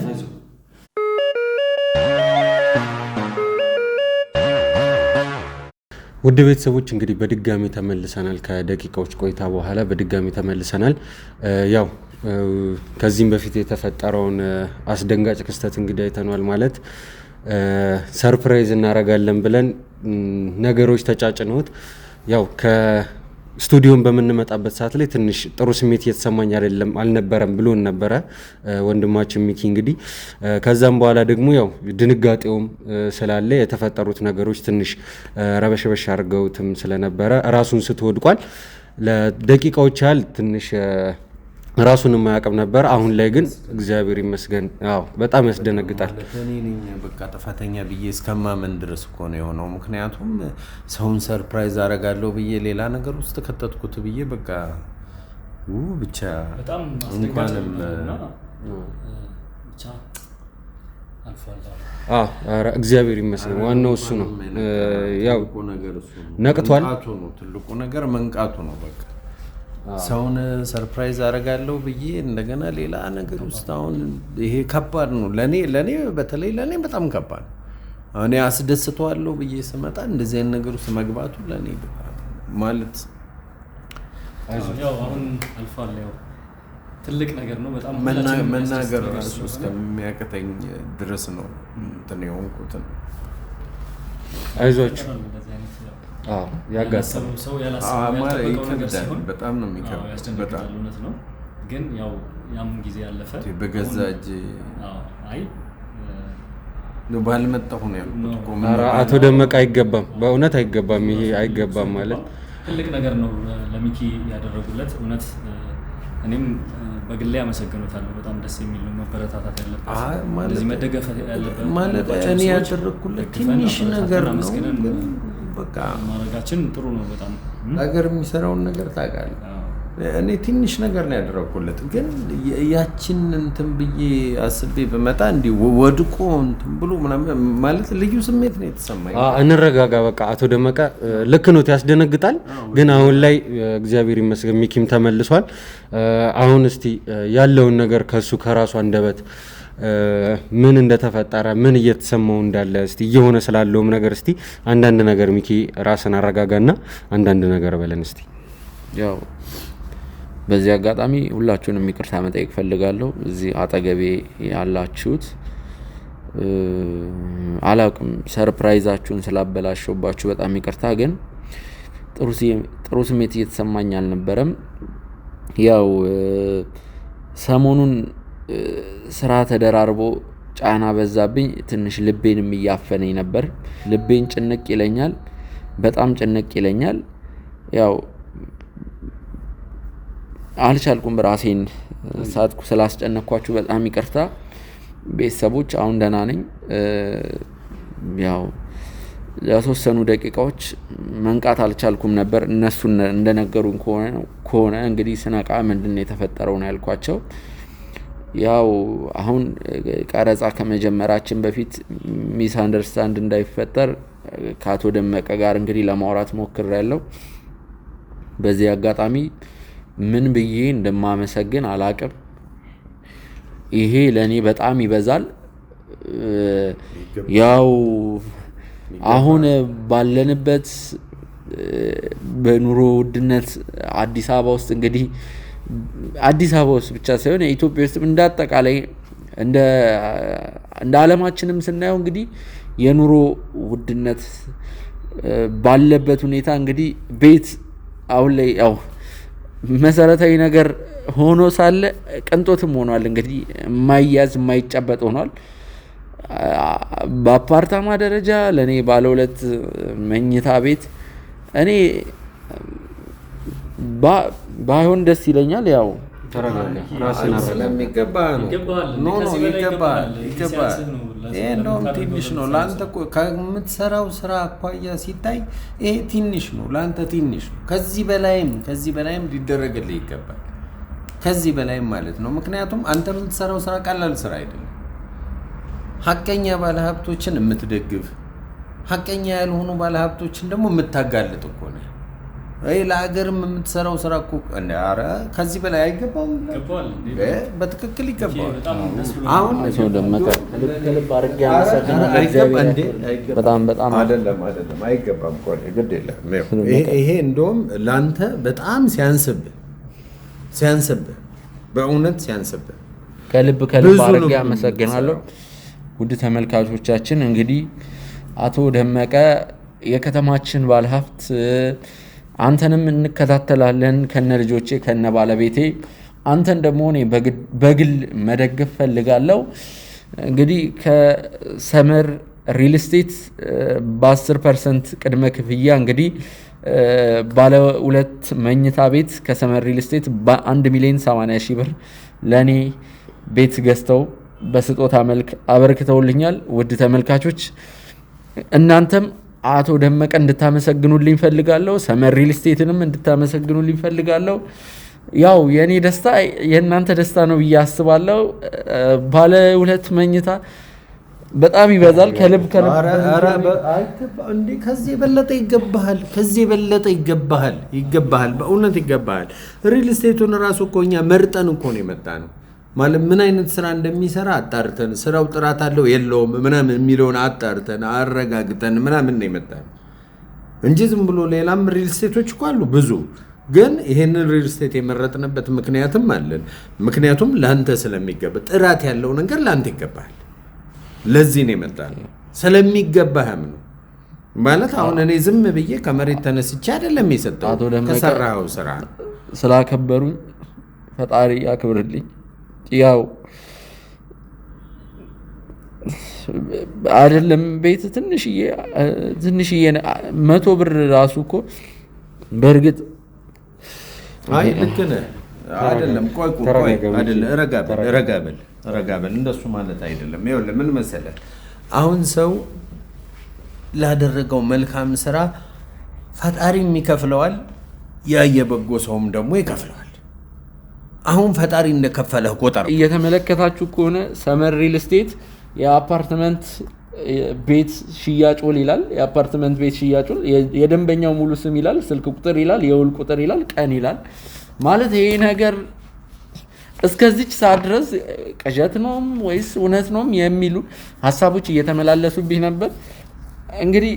ውድ ቤተሰቦች እንግዲህ በድጋሚ ተመልሰናል። ከደቂቃዎች ቆይታ በኋላ በድጋሚ ተመልሰናል። ያው ከዚህም በፊት የተፈጠረውን አስደንጋጭ ክስተት እንግዲህ አይተኗል። ማለት ሰርፕራይዝ እናደርጋለን ብለን ነገሮች ተጫጭነውት ያው ከስቱዲዮን በምንመጣበት ሰዓት ላይ ትንሽ ጥሩ ስሜት እየተሰማኝ አልነበረም ብሎን ነበረ ወንድማችን ሚኪ። እንግዲህ ከዛም በኋላ ደግሞ ያው ድንጋጤውም ስላለ የተፈጠሩት ነገሮች ትንሽ ረበሸበሽ አድርገውትም ስለነበረ ራሱን ስትወድቋል። ለደቂቃዎች ያህል ትንሽ ራሱን የማያውቅም ነበር። አሁን ላይ ግን እግዚአብሔር ይመስገን በጣም ያስደነግጣል። እኔ ነኝ በቃ ጥፋተኛ ብዬ እስከማመን ድረስ እኮ ነው የሆነው። ምክንያቱም ሰውን ሰርፕራይዝ አደርጋለሁ ብዬ ሌላ ነገር ውስጥ ከተትኩት ብዬ በቃ ብቻ እንኳንም እግዚአብሔር ይመስገን። ዋናው እሱ ነው። ያው ነቅቷል። ትልቁ ነገር መንቃቱ ነው። በቃ ሰውን ሰርፕራይዝ አደርጋለሁ ብዬ እንደገና ሌላ ነገር ውስጥ አሁን ይሄ ከባድ ነው ለኔ በተለይ ለኔ በጣም ከባድ ነው። እኔ አስደስተዋለሁ ብዬ ስመጣ እንደዚህ አይነት ነገር ውስጥ መግባቱ ለኔ ማለት ያው አሁን አልፏል። ያው ትልቅ ነገር ነው በጣም መናገር ራሱ እስከሚያቅተኝ ድረስ ነው እንትን የሆንኩት። አይዟችሁ ያጋጠመው ሰው ያላሰበው በጣም ነው የሚከብደው። በጣም እውነት ነው። ግን ያው ያም ጊዜ ያለፈ በገዛ እጅ ባልመጣሁ ነው ያልኩት እኮ። አቶ ደመቀ አይገባም፣ በእውነት አይገባም። ይሄ አይገባም ማለት ትልቅ ነገር ነው ለሚኪ ያደረጉለት። እውነት እኔም በግሌ አመሰግኖታለሁ። በጣም ደስ የሚል ነው። መበረታታት ያለበት እንደዚህ መደገፍ ያለበት ማለት እኔ ያደረኩለት ትንሽ ነገር ነው። በቃ ማድረጋችን ጥሩ ነው። በጣም ነገር የሚሰራውን ነገር ታውቃለህ። እኔ ትንሽ ነገር ነው ያደረኩለት፣ ግን ያችን እንትን ብዬ አስቤ በመጣ እንዲህ ወድቆ እንትን ብሎ ምናምን ማለት ልዩ ስሜት ነው የተሰማኝ። እንረጋጋ በቃ። አቶ ደመቀ ልክ ነው፣ ያስደነግጣል። ግን አሁን ላይ እግዚአብሔር ይመስገን ሚኪም ተመልሷል። አሁን እስቲ ያለውን ነገር ከሱ ከራሱ አንደበት ምን እንደተፈጠረ ምን እየተሰማው እንዳለ እስቲ እየሆነ ስላለውም ነገር እስቲ አንዳንድ ነገር ሚኪ ራስን አረጋጋና አንዳንድ ነገር በለን እስቲ። ያው በዚህ አጋጣሚ ሁላችሁንም ይቅርታ መጠየቅ ፈልጋለሁ። እዚህ አጠገቤ ያላችሁት አላውቅም፣ ሰርፕራይዛችሁን ስላበላሸውባችሁ በጣም ይቅርታ። ግን ጥሩ ስሜት እየተሰማኝ አልነበረም። ያው ሰሞኑን ስራ ተደራርቦ ጫና በዛብኝ፣ ትንሽ ልቤንም እያፈነኝ ነበር። ልቤን ጭንቅ ይለኛል፣ በጣም ጭንቅ ይለኛል። ያው አልቻልኩም፣ ራሴን ሳትኩ። ስላስጨነኳችሁ በጣም ይቅርታ ቤተሰቦች። አሁን ደህና ነኝ። ያው ለተወሰኑ ደቂቃዎች መንቃት አልቻልኩም ነበር። እነሱ እንደነገሩን ከሆነ እንግዲህ ስነቃ ምንድነው የተፈጠረው ነው ያልኳቸው። ያው አሁን ቀረጻ ከመጀመራችን በፊት ሚስ አንደርስታንድ እንዳይፈጠር ከአቶ ደመቀ ጋር እንግዲህ ለማውራት ሞክሬያለሁ። በዚህ አጋጣሚ ምን ብዬ እንደማመሰግን አላቅም። ይሄ ለኔ በጣም ይበዛል። ያው አሁን ባለንበት በኑሮ ውድነት አዲስ አበባ ውስጥ እንግዲህ አዲስ አበባ ውስጥ ብቻ ሳይሆን ኢትዮጵያ ውስጥ እንዳጠቃላይ እንደ ዓለማችንም ስናየው እንግዲህ የኑሮ ውድነት ባለበት ሁኔታ እንግዲህ ቤት አሁን ላይ ያው መሰረታዊ ነገር ሆኖ ሳለ ቅንጦትም ሆኗል። እንግዲህ የማይያዝ የማይጨበጥ ሆኗል። በአፓርታማ ደረጃ ለኔ ባለ 2 መኝታ ቤት እኔ ባይሆን ደስ ይለኛል። ያው ስለሚገባ ነው። ይገባል። ይሄ እንደውም ትንሽ ነው ለአንተ ከምትሰራው ስራ አኳያ ሲታይ ይሄ ትንሽ ነው ለአንተ ትንሽ ነው። ከዚህ በላይም ሊደረግልህ ይገባል። ከዚህ በላይም ማለት ነው። ምክንያቱም አንተ የምትሰራው ስራ ቀላል ስራ አይደለም። ሀቀኛ ባለሀብቶችን የምትደግፍ፣ ሀቀኛ ያልሆኑ ባለሀብቶችን ደግሞ የምታጋልጥ እኮ ነው። ለሀገርም የምትሰራው ስራ እኮ ኧረ ከዚህ በላይ አይገባም። በትክክል ይገባል። አሁን ደመቀ ልብ አድርጌ በጣም አይደለም አይገባም እኮ ግድ የለም። ይሄ እንደውም ለአንተ በጣም ሲያንስብህ በእውነት ሲያንስብህ ከልብ አድርጌ አመሰግናለሁ። ውድ ተመልካቾቻችን እንግዲህ አቶ ደመቀ የከተማችን ባለሀብት፣ አንተንም እንከታተላለን ከነ ልጆቼ ከነ ባለቤቴ። አንተን ደግሞ እኔ በግል መደገፍ ፈልጋለሁ። እንግዲህ ከሰመር ሪል ስቴት በ10% ቅድመ ክፍያ እንግዲህ ባለ 2 መኝታ ቤት ከሰመር ሪል ስቴት በ1,80,000 ብር ለኔ ቤት ገዝተው በስጦታ መልክ አበርክተውልኛል። ውድ ተመልካቾች እናንተም አቶ ደመቀ እንድታመሰግኑልኝ ፈልጋለሁ። ሰመር ሪል ስቴትንም እንድታመሰግኑልኝ ፈልጋለሁ። ያው የኔ ደስታ የእናንተ ደስታ ነው ብዬ አስባለሁ። ባለ 2 መኝታ በጣም ይበዛል። ከልብ እንዴ ከዚህ የበለጠ ይገባሃል። በእውነት ይገባሃል። ሪል ስቴቱን ራሱ እኮ እኛ መርጠን እኮ ነው የመጣ ነው ማለት ምን አይነት ስራ እንደሚሰራ አጣርተን ስራው ጥራት አለው የለውም ምናምን የሚለውን አጣርተን አረጋግጠን ምናምን ነው የመጣ ነው እንጂ ዝም ብሎ ሌላም ሪል ስቴቶች እኮ አሉ ብዙ። ግን ይሄንን ሪል ስቴት የመረጥንበት ምክንያትም አለን። ምክንያቱም ላንተ ስለሚገባ ጥራት ያለው ነገር ላንተ ይገባል። ለዚህ ነው የመጣ ነው ስለሚገባህም ነው ማለት። አሁን እኔ ዝም ብዬ ከመሬት ተነስቼ አይደለም የሰጠው ከሰራው ስራ ስላከበሩኝ ፈጣሪ ያክብርልኝ። ያው አይደለም ቤት ትንሽዬ 100 ብር ራሱ እኮ በእርግጥ አይ ልክ ነህ አይደለም። ቆይ አይደለም ረጋ በል እንደሱ ማለት አይደለም። ይኸውልህ ምን መሰለህ አሁን ሰው ላደረገው መልካም ስራ ፈጣሪም ይከፍለዋል፣ ያየ በጎ ሰውም ደግሞ ይከፍለዋል። አሁን ፈጣሪ እንደከፈለህ ቆጠር። እየተመለከታችሁ ከሆነ ሰመር ሪል ስቴት የአፓርትመንት ቤት ሽያጭ ውል ይላል። የአፓርትመንት ቤት ሽያጭ ውል የደንበኛው ሙሉ ስም ይላል፣ ስልክ ቁጥር ይላል፣ የውል ቁጥር ይላል፣ ቀን ይላል። ማለት ይሄ ነገር እስከዚች ሰዓት ድረስ ቅዠት ነውም ወይስ እውነት ነውም የሚሉ ሀሳቦች እየተመላለሱብኝ ነበር። እንግዲህ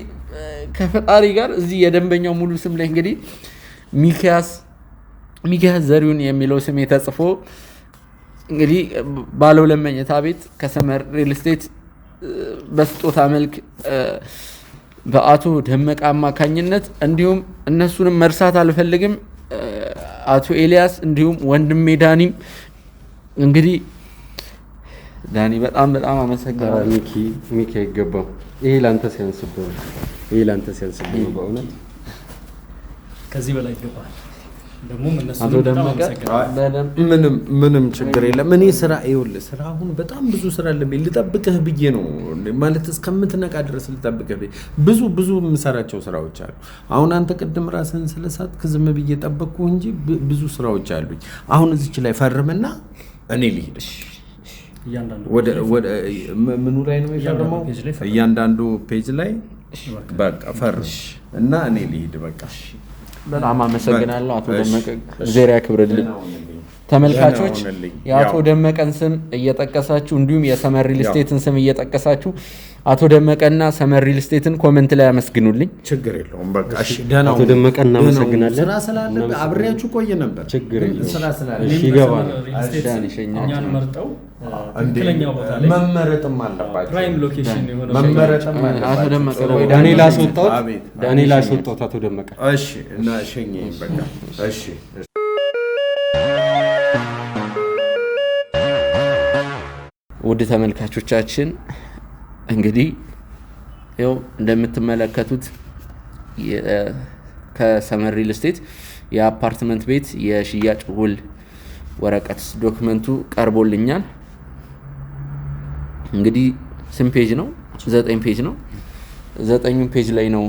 ከፈጣሪ ጋር እዚህ የደንበኛው ሙሉ ስም ላይ እንግዲህ ሚኪያስ ዘሪሁን የሚለው ስም ተጽፎ እንግዲህ ባለ 2 መኝታ ቤት ከሰመር ሪል ስቴት በስጦታ መልክ በአቶ ደመቀ አማካኝነት እንዲሁም እነሱንም መርሳት አልፈልግም አቶ ኤልያስ እንዲሁም ወንድሜ ዳኒም እንግዲህ ዳኒ በጣም አመሰግናለሁ። ሚኪ አይገባም። ይሄ ላንተ ሲያንስብህ ነው በእውነት ከዚህ በላይ ይገባል። ደግሞ አቶ ደመቀ ምንም ችግር የለም። እኔ ስራ አሁን በጣም ብዙ ስራ አለብኝ። ልጠብቅህ ብዬ ነው ማለት እስከምትነቃ ድረስ ልጠብቅህ ብዬ ብዙ የምሰራቸው ስራዎች አሉ። አሁን አንተ ቅድም ራስህን ስለሳትክ ዝም ብዬ ጠበቅኩህ እንጂ ብዙ ስራዎች አሉኝ። አሁን እዚች ላይ ፈርምና እኔ ልሂድ። ምኑ ላይ ነው የፈረመው? እያንዳንዱ ፔጅ ላይ በቃ ፈርም እና እኔ ልሂድ በቃ። በጣም አመሰግናለሁ አቶ ደመቀ። ዜሪያ ክብርልኝ። ተመልካቾች የአቶ ደመቀን ስም እየጠቀሳችሁ እንዲሁም የሰመር ሪል ስቴትን ስም እየጠቀሳችሁ አቶ ደመቀና ሰመር ሪል ስቴትን ኮሜንት ላይ አመስግኑልኝ። ችግር የለውም በቃ እሺ። አቶ ደመቀ እናመሰግናለን። ስራ ስላለ አብሬያችሁ ቆየ ነበር። ችግር የለውም ስራ ስላለ እሺ ይገባል። እኛን መርጠው ትክክለኛው ቦታ ላይ መመረጥም አለባቸው። ፕራይም ሎኬሽን የሆነ መመረጥም አቶ ደመቀ ዳንኤል አስወጣሁት አቶ ደመቀ። እሺ እና ሸኘኝ በቃ እሺ። ውድ ተመልካቾቻችን እንግዲህ ያው እንደምትመለከቱት ከሰመር ሪል ስቴት የአፓርትመንት ቤት የሽያጭ ውል ወረቀት ዶክመንቱ ቀርቦልኛል። እንግዲህ ስንት ፔጅ ነው? 9 ፔጅ ነው። 9 ፔጅ ላይ ነው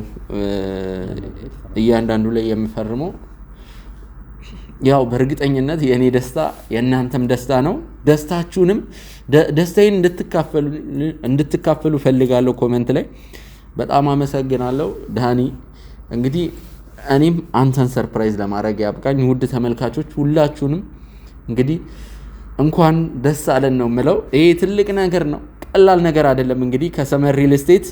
እያንዳንዱ ላይ የምፈርመው። ያው በእርግጠኝነት የእኔ ደስታ የእናንተም ደስታ ነው። ደስታችሁንም ደስታዬን እንድትካፈሉ ፈልጋለሁ። ኮሜንት ላይ በጣም አመሰግናለሁ ዳኒ። እንግዲህ እኔም አንተን ሰርፕራይዝ ለማድረግ ያብቃኝ። ውድ ተመልካቾች ሁላችሁንም እንግዲህ እንኳን ደስ አለን ነው የምለው። ይሄ ትልቅ ነገር ነው፣ ቀላል ነገር አይደለም። እንግዲህ ከሰመር ሪል ስቴት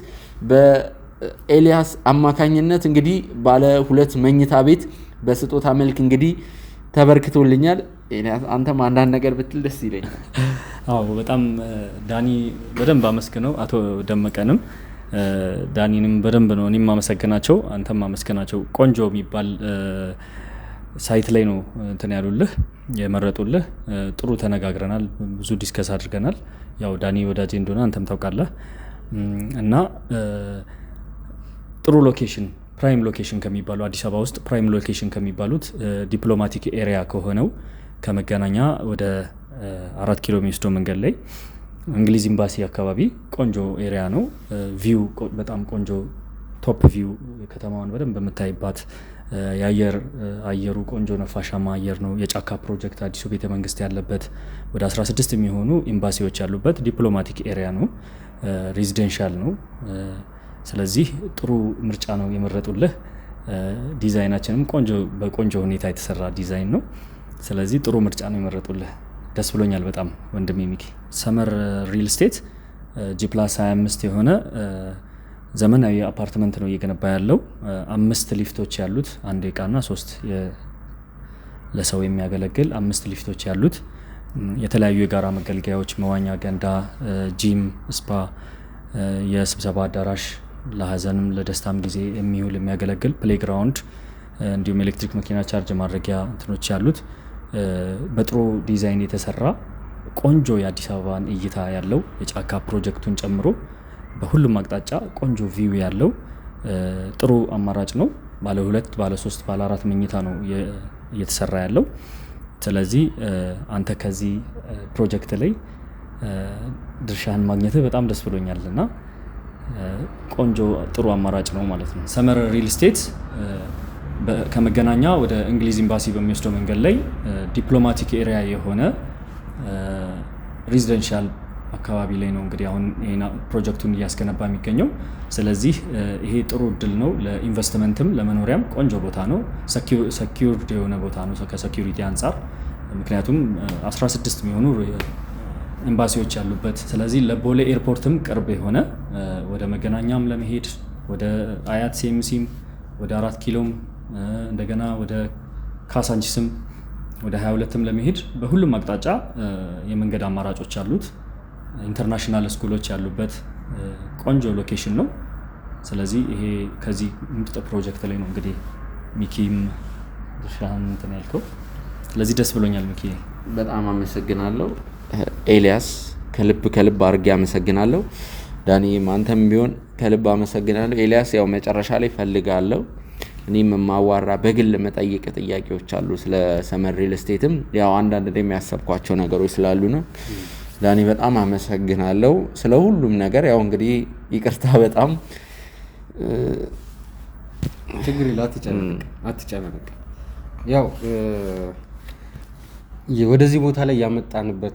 በኤልያስ አማካኝነት እንግዲህ ባለ 2 መኝታ ቤት በስጦታ መልክ እንግዲህ ተበርክቶልኛል። አንተም አንዳንድ ነገር ብትል ደስ ይለኛል። አዎ በጣም ዳኒ በደንብ አመስግነው፣ አቶ ደመቀንም ዳኒንም በደንብ ነው እኔም ማመሰግናቸው፣ አንተም ማመስገናቸው። ቆንጆ የሚባል ሳይት ላይ ነው እንትን ያሉልህ የመረጡልህ። ጥሩ ተነጋግረናል፣ ብዙ ዲስከስ አድርገናል። ያው ዳኒ ወዳጄ እንደሆነ አንተም ታውቃለህ እና ጥሩ ሎኬሽን ፕራይም ሎኬሽን ከሚባሉ አዲስ አበባ ውስጥ ፕራይም ሎኬሽን ከሚባሉት ዲፕሎማቲክ ኤሪያ ከሆነው ከመገናኛ ወደ 4 ኪሎ የሚወስደው መንገድ ላይ እንግሊዝ ኤምባሲ አካባቢ ቆንጆ ኤሪያ ነው። ቪው በጣም ቆንጆ ቶፕ ቪው፣ ከተማዋን በደንብ የምታይባት፣ አየሩ ቆንጆ ነፋሻማ አየር ነው። የጫካ ፕሮጀክት አዲሱ ቤተመንግስት ያለበት ወደ 16 የሚሆኑ ኤምባሲዎች ያሉበት ዲፕሎማቲክ ኤሪያ ነው። ሬዚደንሻል ነው። ስለዚህ ጥሩ ምርጫ ነው የመረጡልህ። ዲዛይናችንም በቆንጆ ሁኔታ የተሰራ ዲዛይን ነው። ስለዚህ ጥሩ ምርጫ ነው የመረጡልህ። ደስ ብሎኛል በጣም ወንድሜ ሚኪ። ሰመር ሪል ስቴት ጂፕላስ 25 የሆነ ዘመናዊ አፓርትመንት ነው እየገነባ ያለው። 5 ሊፍቶች ያሉት፣ 1 ዕቃና 3 ለሰው የሚያገለግል 5 ሊፍቶች ያሉት፣ የተለያዩ የጋራ መገልገያዎች፣ መዋኛ ገንዳ፣ ጂም፣ ስፓ፣ የስብሰባ አዳራሽ፣ ለሀዘንም ለደስታም ጊዜ የሚውል የሚያገለግል ፕሌግራውንድ፣ እንዲሁም ኤሌክትሪክ መኪና ቻርጅ ማድረጊያ እንትኖች ያሉት በጥሩ ዲዛይን የተሰራ ቆንጆ የአዲስ አበባን እይታ ያለው የጫካ ፕሮጀክቱን ጨምሮ በሁሉም አቅጣጫ ቆንጆ ቪው ያለው ጥሩ አማራጭ ነው። ባለ 2 ባለ 3 ባለ 4 መኝታ ነው እየተሰራ ያለው። ስለዚህ አንተ ከዚህ ፕሮጀክት ላይ ድርሻህን ማግኘትህ በጣም ደስ ብሎኛል እና ቆንጆ ጥሩ አማራጭ ነው ማለት ነው። ሰመር ሪል ስቴት ከመገናኛ ወደ እንግሊዝ ኤምባሲ በሚወስደው መንገድ ላይ ዲፕሎማቲክ ኤሪያ የሆነ ሬዚደንሻል አካባቢ ላይ ነው እንግዲህ አሁን ይሄን ፕሮጀክቱን እያስገነባ የሚገኘው። ስለዚህ ይሄ ጥሩ እድል ነው ለኢንቨስትመንትም ለመኖሪያም ቆንጆ ቦታ ነው። ሰኪዩርድ የሆነ ቦታ ነው ከሴኪዩሪቲ አንጻር፣ ምክንያቱም 16 የሚሆኑ ኤምባሲዎች ያሉበት። ስለዚህ ለቦሌ ኤርፖርትም ቅርብ የሆነ ወደ መገናኛም ለመሄድ ወደ አያት ሴምሲም ወደ 4 ኪሎም እንደገና ወደ ካሳንቺስም ወደ 22ም ለመሄድ በሁሉም አቅጣጫ የመንገድ አማራጮች አሉት። ኢንተርናሽናል ስኩሎች ያሉበት ቆንጆ ሎኬሽን ነው። ስለዚህ ይሄ ከዚህ ምርጥ ፕሮጀክት ላይ ነው እንግዲህ ሚኪም ድርሻህን እንትን ያልከው። ስለዚህ ደስ ብሎኛል ሚኪ። በጣም አመሰግናለሁ ኤልያስ፣ ከልብ አድርጌ አመሰግናለሁ። ዳኒ አንተም ቢሆን ከልብ አመሰግናለሁ። ኤልያስ ያው መጨረሻ ላይ ፈልጋለሁ እኔም ማዋራ በግል መጠይቅ ጥያቄዎች አሉ ስለ ሰመር ሪል ስቴትም ያው አንዳንድ የሚያሰብኳቸው ነገሮች ስላሉ ነው። ዳኒ በጣም አመሰግናለሁ ስለ ሁሉም ነገር። ያው እንግዲህ ይቅርታ በጣም ችግር አትጨናነቅ። ያው ወደዚህ ቦታ ላይ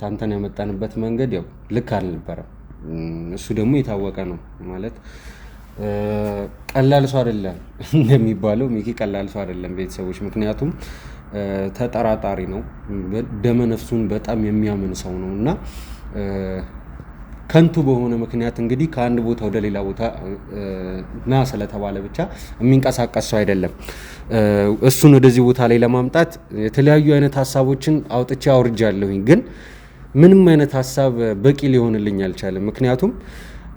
አንተን ያመጣንበት መንገድ ያው ልክ አልነበረም። እሱ ደግሞ የታወቀ ነው ማለት ቀላል ሰው አይደለም እንደሚባለው ሚኪ ቀላል ሰው አይደለም ቤተሰቦች። ምክንያቱም ተጠራጣሪ ነው፣ ደመ ነፍሱን በጣም የሚያምን ሰው ነው እና ከንቱ በሆነ ምክንያት እንግዲህ ከአንድ ቦታ ወደ ሌላ ቦታ ና ስለተባለ ብቻ የሚንቀሳቀስ ሰው አይደለም። እሱን ወደዚህ ቦታ ላይ ለማምጣት የተለያዩ አይነት ሀሳቦችን አውጥቼ አውርጃለሁኝ፣ ግን ምንም አይነት ሀሳብ በቂ ሊሆንልኝ አልቻለም። ምክንያቱም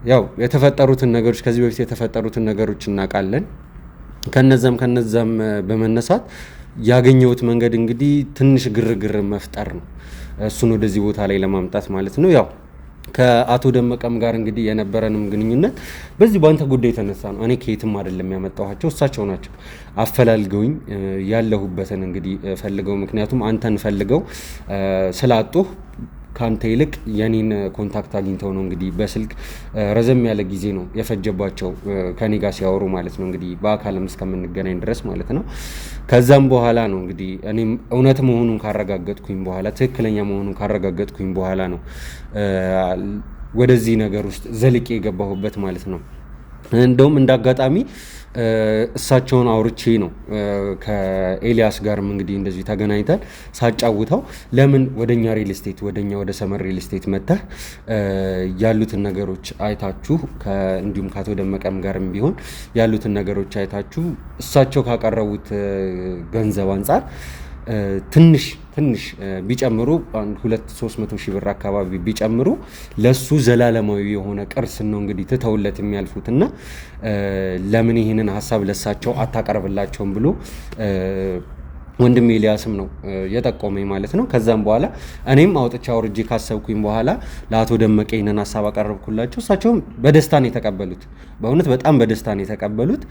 ያው የተፈጠሩትን ነገሮች ከዚህ በፊት የተፈጠሩትን ነገሮች እናውቃለን። ከነዛም በመነሳት ያገኘሁት መንገድ እንግዲህ ትንሽ ግርግር መፍጠር ነው፣ እሱን ወደዚህ ቦታ ላይ ለማምጣት ማለት ነው። ያው ከአቶ ደመቀም ጋር እንግዲህ የነበረንም ግንኙነት በዚህ በአንተ ጉዳይ የተነሳ ነው። እኔ ከየትም አይደለም ያመጣኋቸው፣ እሳቸው ናቸው አፈላልገውኝ ያለሁበትን እንግዲህ ፈልገው፣ ምክንያቱም አንተን ፈልገው ስላጡህ ካንተ ይልቅ የኔን ኮንታክት አግኝተው ነው እንግዲህ በስልክ ረዘም ያለ ጊዜ ነው የፈጀባቸው ከኔ ጋር ሲያወሩ ማለት ነው፣ እንግዲህ በአካልም እስከምንገናኝ ድረስ ማለት ነው። ከዛም በኋላ ነው እንግዲህ እኔም እውነት መሆኑን ካረጋገጥኩኝ በኋላ ትክክለኛ መሆኑን ካረጋገጥኩኝ በኋላ ነው ወደዚህ ነገር ውስጥ ዘልቄ የገባሁበት ማለት ነው። እንደውም እንዳጋጣሚ እሳቸውን አውርቼ ነው ከኤልያስ ጋርም እንግዲህ እንደዚህ ተገናኝተን ሳጫውተው ለምን ወደኛ ሪል ስቴት ወደ ሰመር ሪል ስቴት መጥተህ ያሉትን ነገሮች አይታችሁ እንዲሁም ከአቶ ደመቀም ጋርም ቢሆን ያሉትን ነገሮች አይታችሁ እሳቸው ካቀረቡት ገንዘብ አንጻር ትንሽ ቢጨምሩ 200-300 ሺህ ብር አካባቢ ቢጨምሩ ለሱ ዘላለማዊ የሆነ ቅርስ ነው እንግዲህ ትተውለት የሚያልፉትና ለምን ይህንን ሀሳብ ለሳቸው አታቀርብላቸውም ብሎ ወንድም ኤልያስም ነው የጠቆመኝ ማለት ነው። ከዛም በኋላ እኔም አውጥቻ አውርጄ ካሰብኩኝ በኋላ ለአቶ ደመቀ ይህንን ሀሳብ አቀረብኩላቸው። እሳቸውም በደስታ ነው የተቀበሉት፣ በእውነት በጣም በደስታ ነው የተቀበሉት።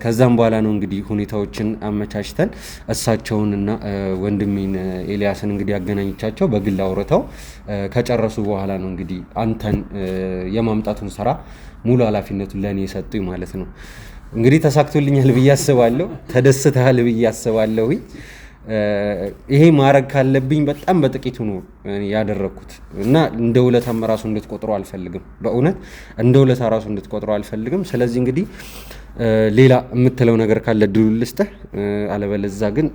ከዛም በኋላ ነው እንግዲህ ሁኔታዎችን አመቻችተን እሳቸውንና ወንድሜን ኤልያስን እንግዲህ አገናኝቻቸው በግል አውርተው ከጨረሱ በኋላ ነው እንግዲህ አንተን የማምጣቱን ስራ ሙሉ ኃላፊነቱን ለእኔ የሰጡኝ ማለት ነው። እንግዲህ ተሳክቶልኛል ብዬ አስባለሁ፣ ተደስተሃል ብዬ አስባለሁ። ይሄ ማድረግ ካለብኝ በጣም በጥቂቱ ነው ያደረኩት እና እንደ ውለታም ራሱ እንድትቆጥሩ አልፈልግም፣ በእውነት እንደ ውለታ ራሱ እንድትቆጥሩ አልፈልግም። ስለዚህ እንግዲህ ሌላ የምትለው ነገር ካለ ድሉን ልስጥህ፣ አለበለዚያ ግን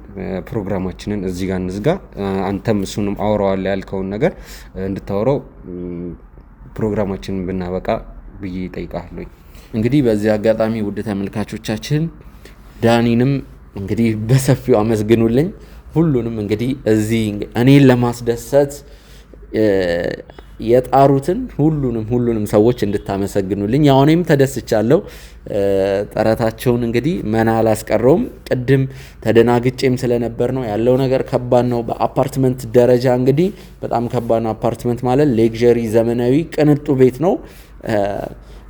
ፕሮግራማችንን እዚህ ጋር እንዝጋ። አንተም እሱንም አውራዋለሁ ያልከውን ነገር እንድታወራው ፕሮግራማችንን ብናበቃ ብዬ እጠይቃለሁ። እንግዲህ በዚህ አጋጣሚ ውድ ተመልካቾቻችን ዳኒንም እንግዲህ በሰፊው አመስግኑልኝ። ሁሉንም እንግዲህ እዚህ እኔን ለማስደሰት የጣሩትን ሁሉንም ሰዎች እንድታመሰግኑልኝ። ያው እኔም ተደስቻለሁ። ጥረታቸውን እንግዲህ መና አላስቀረውም። ቅድም ተደናግጬም ስለነበር ነው ያለው ነገር ከባድ ነው። በአፓርትመንት ደረጃ እንግዲህ በጣም ከባድ ነው። አፓርትመንት ማለት ሌክዠሪ ዘመናዊ ቅንጡ ቤት ነው።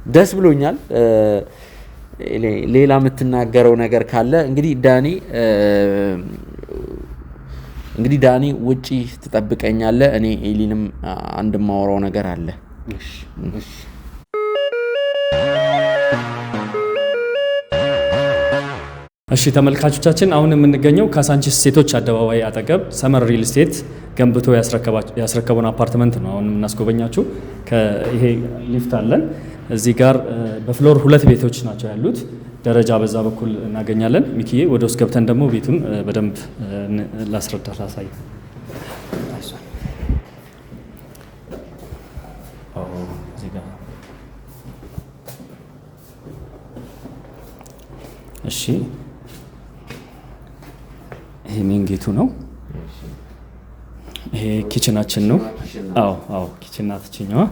ደስ ብሎኛል። ሌላ የምትናገረው ነገር ካለ እንግዲህ ዳኒ ውጪ ትጠብቀኛለህ። እኔ ኤሊንም አንድ ማወራው ነገር አለ። እሺ ተመልካቾቻችን አሁን የምንገኘው ካሳንቺስ ሴቶች አደባባይ አጠገብ ሰመር ሪል ስቴት ገንብቶ ያስረከበውን አፓርትመንት ነው አሁን የምናስጎበኛችሁ። ይሄ ሊፍት አለን እዚህ ጋር በፍሎር 2 ቤቶች ናቸው ያሉት። ደረጃ በዛ በኩል እናገኛለን። ሚኪዬ ወደ ውስጥ ገብተን ደግሞ ቤቱን በደንብ ላስረዳ ላሳይ። እሺ ይሄ ሜን ጌቱ ነው። ይሄ ኪችናችን ነው። አዎ ኪችን ናት እችኛዋ።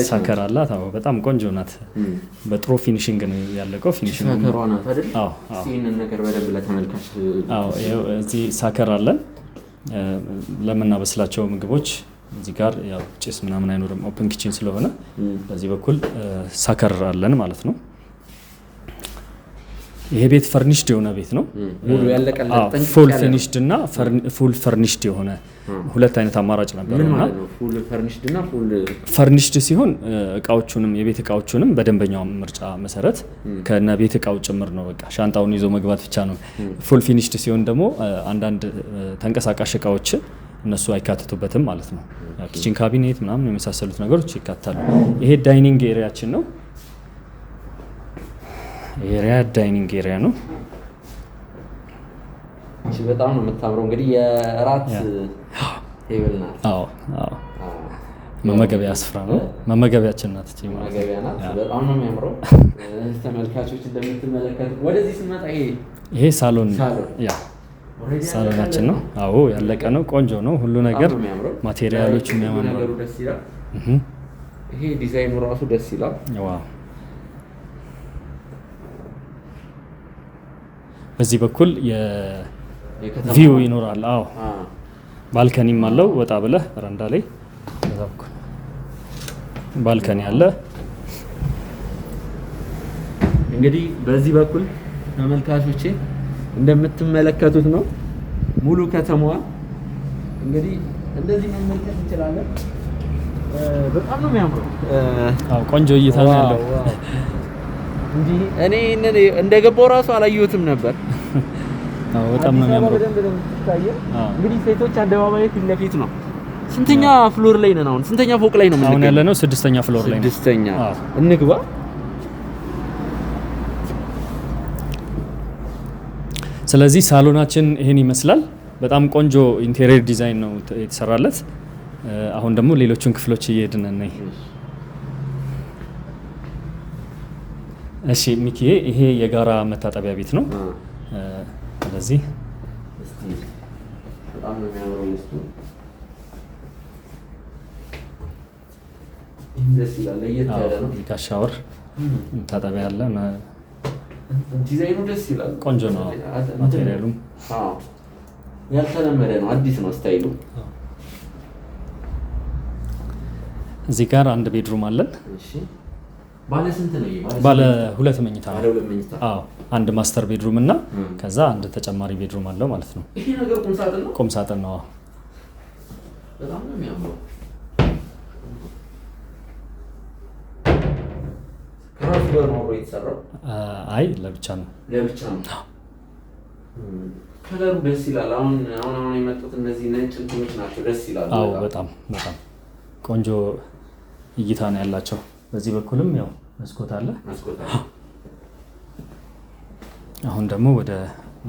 ሳከር አላት። በጣም ቆንጆ ናት። በጥሩ ፊኒሽንግ ነው ያለቀው። ፊኒሽንግ ሳከሯ ናት አይደል? እዚህን ነገር በደንብ ለተመልካች እዚህ ሳከር አለን ለምናበስላቸው ምግቦች። እዚህ ጋር ያው ጭስ ምናምን አይኖርም፣ ኦፕን ኪችን ስለሆነ በዚህ በኩል ሳከር አለን ማለት ነው። ይሄ ቤት ፈርኒሽድ የሆነ ቤት ነው። ሙሉ ያለቀለት ፉል ፊኒሽድ እና ፉል ፈርኒሽድ የሆነ ሁለት አይነት አማራጭ ነበርና ፉል ፈርኒሽድ እና ፉል ፈርኒሽድ ሲሆን እቃዎቹንም የቤት እቃዎቹንም በደንበኛው ምርጫ መሰረት ከነ ቤት እቃው ጭምር ነው። በቃ ሻንጣውን ይዞ መግባት ብቻ ነው። ፉል ፊኒሽድ ሲሆን ደግሞ አንዳንድ ተንቀሳቃሽ እቃዎች እነሱ አይካተቱበትም ማለት ነው። ኪችን ካቢኔት ምናምን የመሳሰሉት ነገሮች ይካተታሉ። ይሄ ዳይኒንግ ኤሪያችን ነው። ዳይኒንግ ኤሪያ ነው። እሺ በጣም ነው የምታምረው። እንግዲህ የራት ቴብል ናት። መመገቢያ ስፍራ ነው። መመገቢያችን ናት። መመገቢያ ናት። በጣም ነው የሚያምረው። ተመልካቾች እንደምትመለከቱት ወደዚህ ስንመጣ ይሄ ሳሎናችን ነው። ያለቀ ነው። ቆንጆ ነው ሁሉ ነገር። ማቴሪያሎቹ የሚያማምሩ ነገሩ ደስ ይላል። ይሄ ዲዛይኑ ራሱ ደስ ይላል። በዚህ በኩል ቪው ይኖራል። ባልከኒም አለው። ወጣ ብለህ በረንዳ ላይ በዛ በኩል ባልከኒ አለ። እንግዲህ በዚህ በኩል ተመልካቾቼ እንደምትመለከቱት ነው ሙሉ ከተማዋ። እንግዲህ እንደዚህ መመልከት እንችላለን። በጣም ነው የሚያምረው። ቆንጆ እይታ ነው ያለው። እኔ እንደገባው ራሱ አላየሁትም ነበር። በጣም ነው የሚያምረው። እንግዲህ ሴቶች አደባባይ ፊት ለፊት ነው። ስንተኛ ፍሎር ላይ ነን አሁን? ስንተኛ ፎቅ ላይ ነው የምንገኘው? አሁን ያለነው 6ኛ ፍሎር ላይ ነው። 6ኛ እንግባ። ስለዚህ ሳሎናችን ይሄን ይመስላል። በጣም ቆንጆ ኢንቴሪየር ዲዛይን ነው የተሰራለት። አሁን ደግሞ ሌሎቹን ክፍሎች እየሄድን ነን። እሺ ሚኪዬ ይሄ የጋራ መታጠቢያ ቤት ነው። ስለዚህ በጣም ነው የሚያምረው። ደስ ይላል። ለየት ያለ ነው። ሻወር መታጠቢያ አለ። ዲዛይኑ ደስ ይላል። ቆንጆ ነው። ማቴሪያሉም ያልተለመደ ነው። አዲስ ነው ስታይሉ። እዚህ ጋር አንድ ቤድሩም አለን። እሺ ባለ ስንት ነው? ባለ 2 መኝታ ነው። ባለ 2 መኝታ። አንድ ማስተር ቤድሩም እና ከዛ አንድ ተጨማሪ ቤድሩም አለው ማለት ነው። ይሄ ነገር ቁም ሳጥን ነው። ቁም ሳጥን ነው። በጣም ነው የሚያምረው። ከራሱ ጋር ነው የተሰራው? አይ ለብቻ ነው። ለብቻ ነው። ከለሩ ደስ ይላል። አሁን የመጡት እነዚህ ነጭ እንትኖች ናቸው። ደስ ይላሉ። በጣም ቆንጆ እይታ ነው ያላቸው። በዚህ በኩልም ያው መስኮት አለ። አሁን ደግሞ ወደ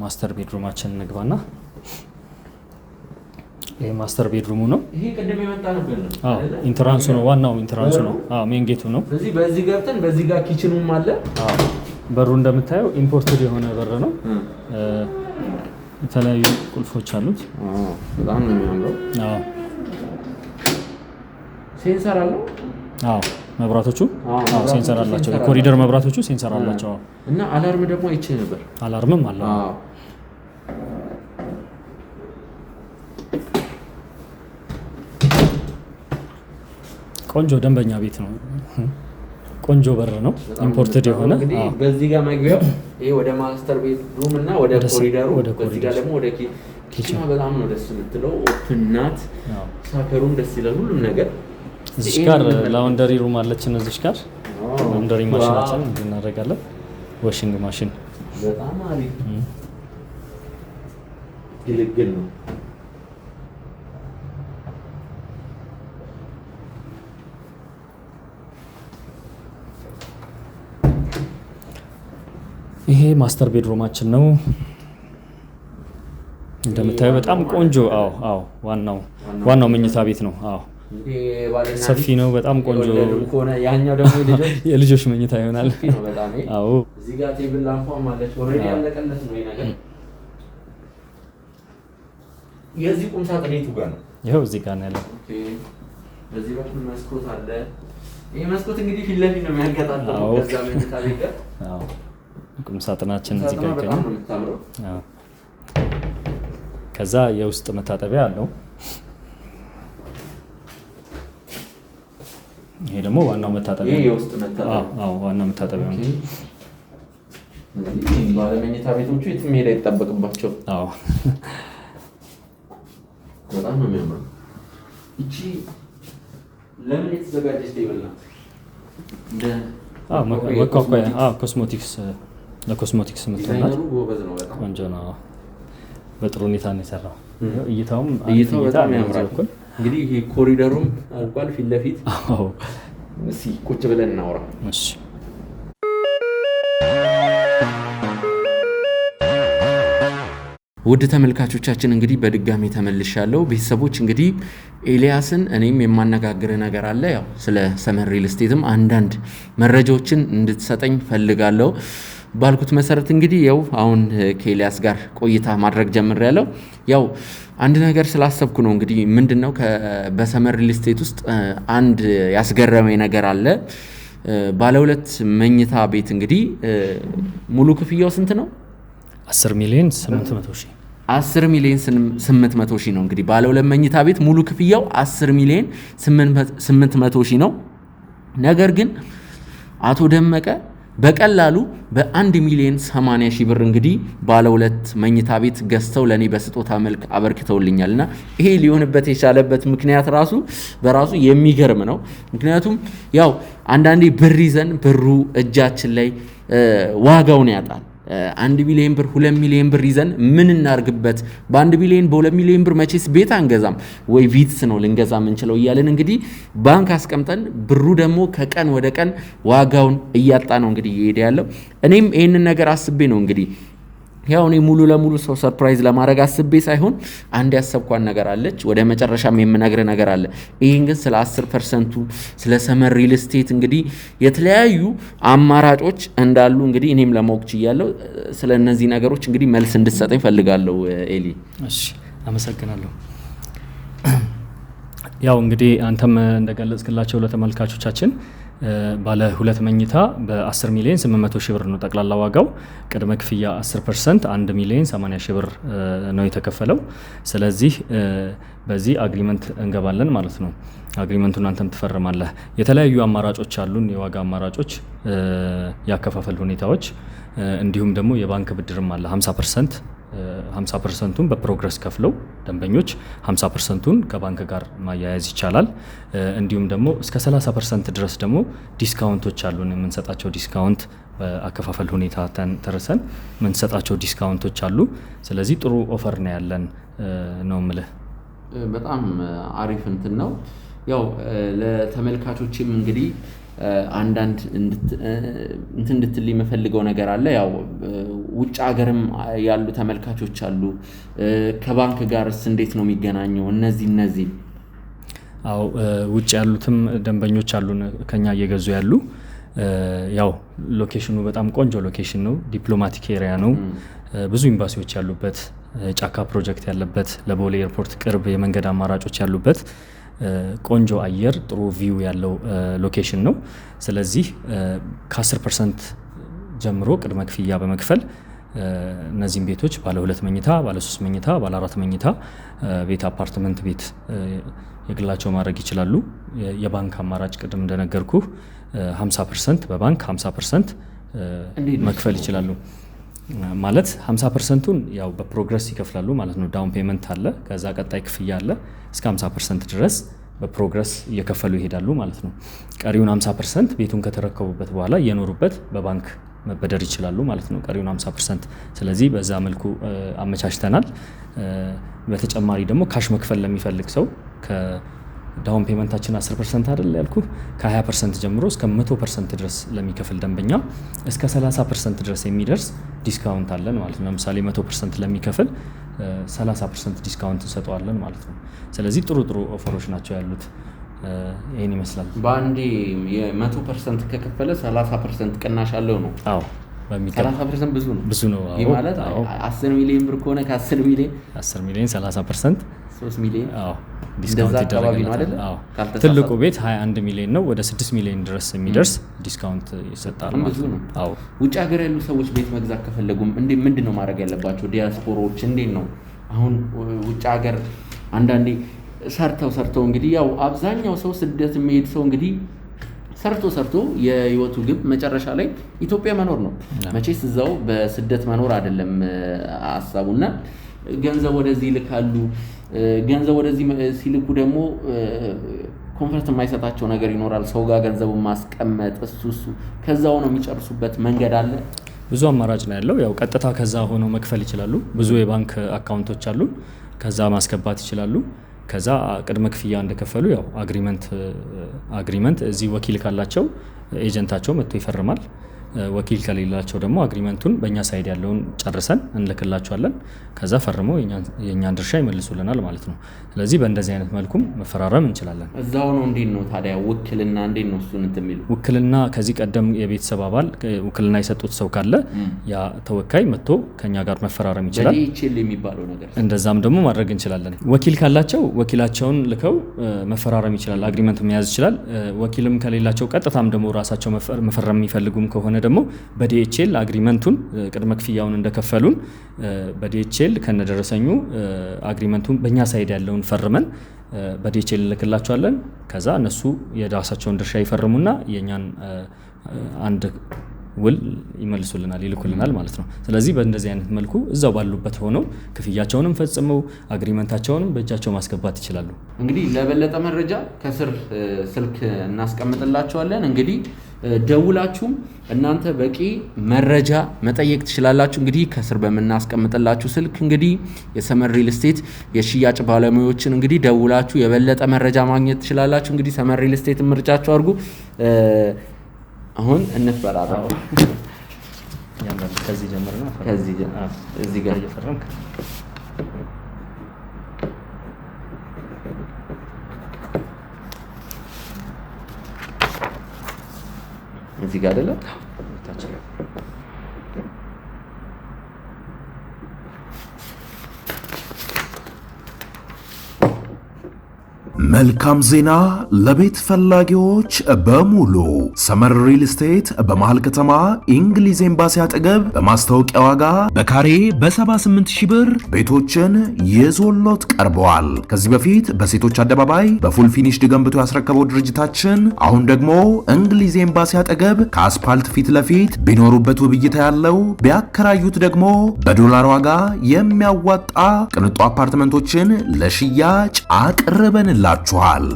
ማስተር ቤድሩማችን እንግባና ይሄ ማስተር ቤድሩሙ ነው። ይሄ ቀደም የመጣ ነበር ነው። ኢንትራንሱ ነው። ዋናው ኢንትራንሱ ነው። ሜን ጌቱ ነው። በዚህ ገብተን በዚህ ጋር ኪችኑም አለ። በሩ እንደምታየው ኢምፖርትድ የሆነ በር ነው። የተለያዩ ቁልፎች አሉት። በጣም ነው የሚያምረው። ሴንሰር አለው። መብራቶቹ ሴንሰር አላቸው። የኮሪደር መብራቶቹ ሴንሰር አላቸው። እና አላርም ደግሞ አይቼ ነበር። አላርምም አለው። ቆንጆ ደንበኛ ቤት ነው። ቆንጆ በር ነው። ኢምፖርትድ የሆነ በዚህ ጋር መግቢያው ይሄ ወደ ማስተር ቤድሩም እና ወደ ኮሪደሩ፣ በዚህ ጋር ደግሞ ወደ ኪችኑ። በጣም ነው ደስ የምትለው። ኦፕን ናት። ሳከሩም ደስ ይላል። ሁሉም ነገር እዚህ ጋር ላውንደሪ ሩም አለችን። እዚህ ጋር ላውንደሪ ማሽናችን እናደርጋለን። ዋሽንግ ማሽን በጣም አሪፍ ግልግል ነው። ይሄ ማስተር ቤድሮማችን ነው እንደምታየው በጣም ቆንጆ። አዎ ዋናው መኝታ ቤት ነው። ሰፊ ነው፣ በጣም ቆንጆ። ያኛው ደግሞ የልጆች መኝታ ይሆናል። አዎ እዚህ ጋር ቴብል ላምፓም አለች። ኦሬዲ ያለቀለት ነው ይሄ ነገር። የዚህ ቁም ሳጥን የቱ ጋር ነው? ይኸው እዚህ ጋር ነው ያለው። በዚህ በኩል መስኮት አለ። ይሄ መስኮት እንግዲህ ፊት ለፊት ነው የሚያገጣጣው ከዛ መኝታ ቤት ጋር። ቁም ሳጥናችን እዚህ ጋር ይገኛል። ከዛ የውስጥ መታጠቢያ አለው። ይሄ ደግሞ ዋናው መታጠቢያ ነው። የውስጥ መታጠቢያ ዋናው መታጠቢያ ነው። ባለ መኝታ ቤቶቹ የትም ሄዳ ይጠበቅባቸው። በጣም ነው የሚያምረው። እቺ ለምን የተዘጋጀች ቴብል ናት? መቋቋያ ኮስሞቲክስ ለኮስሞቲክስ የምትሆናት ቆንጆ ነው። በጥሩ ሁኔታ ነው የሰራው። እይታው በጣም ያምራል። እንግዲህ ይሄ ኮሪደሩም አልቋል ፊት ለፊት። እስኪ ቁጭ ብለን እናውራ። እሺ ውድ ተመልካቾቻችን እንግዲህ በድጋሚ ተመልሻለሁ። ቤተሰቦች እንግዲህ ኤልያስን እኔም የማነጋግር ነገር አለ። ያው ስለ ሰመር ሪል ስቴትም አንዳንድ መረጃዎችን እንድትሰጠኝ ፈልጋለሁ ባልኩት መሰረት እንግዲህ ያው አሁን ከኤልያስ ጋር ቆይታ ማድረግ ጀምሬያለሁ። ያው አንድ ነገር ስላሰብኩ ነው። እንግዲህ ምንድነው በሰመር ሪል ስቴት ውስጥ አንድ ያስገረመኝ ነገር አለ። ባለ 2 መኝታ ቤት እንግዲህ ሙሉ ክፍያው ስንት ነው? 10 ሚሊዮን 800 ሺህ 10 ሚሊዮን 800 ሺህ ነው። እንግዲህ ባለ 2 መኝታ ቤት ሙሉ ክፍያው 10 ሚሊዮን 800 ሺህ ነው። ነገር ግን አቶ ደመቀ በቀላሉ በ1 ሚሊዮን 80 ሺህ ብር እንግዲህ ባለ 2 መኝታ ቤት ገዝተው ለኔ በስጦታ መልክ አበርክተውልኛልና ይሄ ሊሆንበት የቻለበት ምክንያት በራሱ የሚገርም ነው። ምክንያቱም ያው አንዳንዴ ብር ይዘን ብሩ እጃችን ላይ ዋጋውን ያጣል። 1 ሚሊዮን ብር 2 ሚሊዮን ብር ይዘን ምን እናርግበት? በ1 ሚሊዮን በ2 ሚሊዮን ብር መቼስ ቤት አንገዛም ወይ ቪትስ ነው ልንገዛ የምንችለው እያለን እንግዲህ ባንክ አስቀምጠን ብሩ ደግሞ ከቀን ወደ ቀን ዋጋውን እያጣ ነው እንግዲህ እየሄደ ያለው። እኔም ይህንን ነገር አስቤ ነው እንግዲህ ያው እኔ ሙሉ ለሙሉ ሰው ሰርፕራይዝ ለማድረግ አስቤ ሳይሆን አንድ ያሰብኳን ነገር አለች። ወደ መጨረሻም የምነግር ነገር አለ። ይሄን ግን ስለ 10% ስለ ሰመር ሪል ስቴት እንግዲህ የተለያዩ አማራጮች እንዳሉ እንግዲህ እኔም ለማወቅ ችያለሁ። ስለ እነዚህ ነገሮች እንግዲህ መልስ እንድትሰጠኝ ፈልጋለሁ ኤሊ። እሺ አመሰግናለሁ። ያው እንግዲህ አንተም እንደገለጽክላቸው ለተመልካቾቻችን ባለ 2 መኝታ በ10 ሚሊዮን 800 ሺህ ብር ነው ጠቅላላ ዋጋው። ቅድመ ክፍያ 10% 1 ሚሊዮን 80 ሺህ ብር ነው የተከፈለው። ስለዚህ በዚህ አግሪመንት እንገባለን ማለት ነው። አግሪመንቱን አንተም ትፈርማለህ። የተለያዩ አማራጮች አሉን፣ የዋጋ አማራጮች፣ ያከፋፈል ሁኔታዎች፣ እንዲሁም ደግሞ የባንክ ብድርም አለ 50%ቱን በፕሮግረስ ከፍለው ደንበኞች 50%ቱን ከባንክ ጋር ማያያዝ ይቻላል። እንዲሁም ደግሞ እስከ 30% ድረስ ደግሞ ዲስካውንቶች አሉን። የምንሰጣቸው ዲስካውንት በአከፋፈል ሁኔታ ተርሰን የምንሰጣቸው ዲስካውንቶች አሉ። ስለዚህ ጥሩ ኦፈር ነው ያለን ነው የምልህ። በጣም አሪፍ እንትን ነው። ያው ለተመልካቾችም እንግዲህ አንዳንድ እንድትል የምፈልገው ነገር አለ። ያው ውጭ ሀገርም ያሉ ተመልካቾች አሉ። ከባንክ ጋርስ እንዴት ነው የሚገናኘው? እነዚህ አው ውጭ ያሉትም ደንበኞች አሉ ከኛ እየገዙ ያሉ። ያው ሎኬሽኑ በጣም ቆንጆ ሎኬሽን ነው። ዲፕሎማቲክ ኤሪያ ነው። ብዙ ኤምባሲዎች ያሉበት፣ ጫካ ፕሮጀክት ያለበት፣ ለቦሌ ኤርፖርት ቅርብ የመንገድ አማራጮች ያሉበት ቆንጆ አየር ጥሩ ቪው ያለው ሎኬሽን ነው። ስለዚህ ከ10% ጀምሮ ቅድመ ክፍያ በመክፈል እነዚህም ቤቶች ባለ 2 መኝታ፣ ባለ 3 መኝታ፣ ባለ 4 መኝታ ቤት አፓርትመንት ቤት የግላቸው ማድረግ ይችላሉ። የባንክ አማራጭ ቅድም እንደነገርኩ 50% በባንክ 50% መክፈል ይችላሉ። ማለት 50%ቱን ያው በፕሮግረስ ይከፍላሉ ማለት ነው። ዳውን ፔመንት አለ፣ ከዛ ቀጣይ ክፍያ አለ። እስከ 50% ድረስ በፕሮግረስ እየከፈሉ ይሄዳሉ ማለት ነው። ቀሪውን 50% ቤቱን ከተረከቡበት በኋላ እየኖሩበት በባንክ መበደር ይችላሉ ማለት ነው፣ ቀሪውን 50%። ስለዚህ በዛ መልኩ አመቻችተናል። በተጨማሪ ደግሞ ካሽ መክፈል ለሚፈልግ ሰው ዳውን ፔመንታችን 10% አይደል ያልኩ ከ20% ጀምሮ እስከ 100% ድረስ ለሚከፍል ደንበኛ እስከ 30% ድረስ የሚደርስ ዲስካውንት አለን ማለት ነው። ለምሳሌ 100% ለሚከፍል 30% ዲስካውንት እንሰጠዋለን ማለት ነው። ስለዚህ ጥሩ ኦፈሮች ናቸው ያሉት። ይሄን ይመስላል። በአንዴ የ100% ከከፈለ 30% ቅናሽ አለው ነው? አዎ፣ 30% ብዙ ነው። አዎ፣ ይሄ ማለት 10 ሚሊዮን ብር ከሆነ ከ10 ሚሊዮን 10 ሚሊዮን 30% 3 ሚሊዮን አዎ ዲስካውንት ይደረጋል። አዎ ትልቁ ቤት 21 ሚሊዮን ነው። ወደ 6 ሚሊዮን ድረስ የሚደርስ ዲስካውንት ይሰጣል ማለት ነው። አዎ ውጭ ሀገር ያሉ ሰዎች ቤት መግዛት ከፈለጉም ምንድነው ማድረግ ያለባቸው? ዲያስፖራዎች እንዴት ነው አሁን ውጭ ሀገር አንዳንዴ ሰርተው እንግዲህ ያው አብዛኛው ሰው ስደት የሚሄድ ሰው እንግዲህ ሰርቶ የህይወቱ ግብ መጨረሻ ላይ ኢትዮጵያ መኖር ነው። መቼስ እዛው በስደት መኖር አይደለም ሐሳቡና ገንዘብ ወደዚህ ይልካሉ። ገንዘብ ወደዚህ ሲልኩ ደግሞ ኮንፈርት የማይሰጣቸው ነገር ይኖራል። ሰው ጋር ገንዘቡን ማስቀመጥ እሱ ከዛው ነው የሚጨርሱበት መንገድ አለ። ብዙ አማራጭ ነው ያለው። ያው ቀጥታ ከዛ ሆኖ መክፈል ይችላሉ። ብዙ የባንክ አካውንቶች አሉ። ከዛ ማስገባት ይችላሉ። ከዛ ቅድመ ክፍያ እንደከፈሉ ያው አግሪመንት እዚህ ወኪል ካላቸው ኤጀንታቸው መጥቶ ይፈርማል። ወኪል ከሌላቸው ደግሞ አግሪመንቱን በእኛ ሳይድ ያለውን ጨርሰን እንልክላቸዋለን። ከዛ ፈርመው የእኛን ድርሻ ይመልሱልናል ማለት ነው። ስለዚህ በእንደዚህ አይነት መልኩም መፈራረም እንችላለን። እዛው ነው። እንዴት ነው ታዲያ ውክልና እንዴት ነው እሱን እንትን የሚሉ? ውክልና ከዚህ ቀደም የቤተሰብ አባል ውክልና የሰጡት ሰው ካለ ያ ተወካይ መጥቶ ከኛ ጋር መፈራረም ይችላል። በዲኤችኤል የሚባለው ነገር እንደዛም ደግሞ ማድረግ እንችላለን። ወኪል ካላቸው ወኪላቸውን ልከው መፈራረም ይችላል፣ አግሪመንት መያዝ ይችላል። ወኪልም ከሌላቸው ቀጥታም ደግሞ ራሳቸው መፈረም የሚፈልጉም ከሆነ ደግሞ በዲኤችኤል አግሪመንቱን ቅድመ ክፍያውን እንደከፈሉን በዲኤችኤል ከነደረሰኙ አግሪመንቱን በእኛ ሳይድ ያለውን ፈርመን በዲኤችኤል እንልክላቸዋለን። ከዛ እነሱ የራሳቸውን ድርሻ ይፈርሙና የኛን አንድ ውል ይመልሱልናል፣ ይልኩልናል ማለት ነው። ስለዚህ በእንደዚህ አይነት መልኩ እዛው ባሉበት ሆነው ክፍያቸውንም ፈጽመው አግሪመንታቸውንም በእጃቸው ማስገባት ይችላሉ። እንግዲህ ለበለጠ መረጃ ከስር ስልክ እናስቀምጥላችኋለን። እንግዲህ ደውላችሁም እናንተ በቂ መረጃ መጠየቅ ትችላላችሁ። እንግዲህ ከስር በመናስቀምጥላችሁ ስልክ እንግዲህ የሰመር ሪል ስቴት የሽያጭ ባለሙያዎችን እንግዲህ ደውላችሁ የበለጠ መረጃ ማግኘት ትችላላችሁ። እንግዲህ ሰመር ሪል ስቴት ምርጫችሁ አድርጉ። አሁን እንፈራራ። ከዚህ ጀምርና እዚህ ጋር እየፈረምክ እዚህ ጋር አይደለ? መልካም ዜና ለቤት ፈላጊዎች በሙሉ ሰመር ሪል ስቴት በመሃል ከተማ እንግሊዝ ኤምባሲ አጠገብ በማስታወቂያ ዋጋ በካሬ በ78,000 ብር ቤቶችን ይዞሎት ቀርበዋል። ከዚህ በፊት በሴቶች አደባባይ በፉል ፊኒሽድ ገንብቶ ያስረከበው ድርጅታችን አሁን ደግሞ እንግሊዝ ኤምባሲ አጠገብ ከአስፓልት ፊት ለፊት ቢኖሩበት ውብይታ ያለው ቢያከራዩት ደግሞ በዶላር ዋጋ የሚያዋጣ ቅንጡ አፓርትመንቶችን ለሽያጭ አቅርበንላችኋል።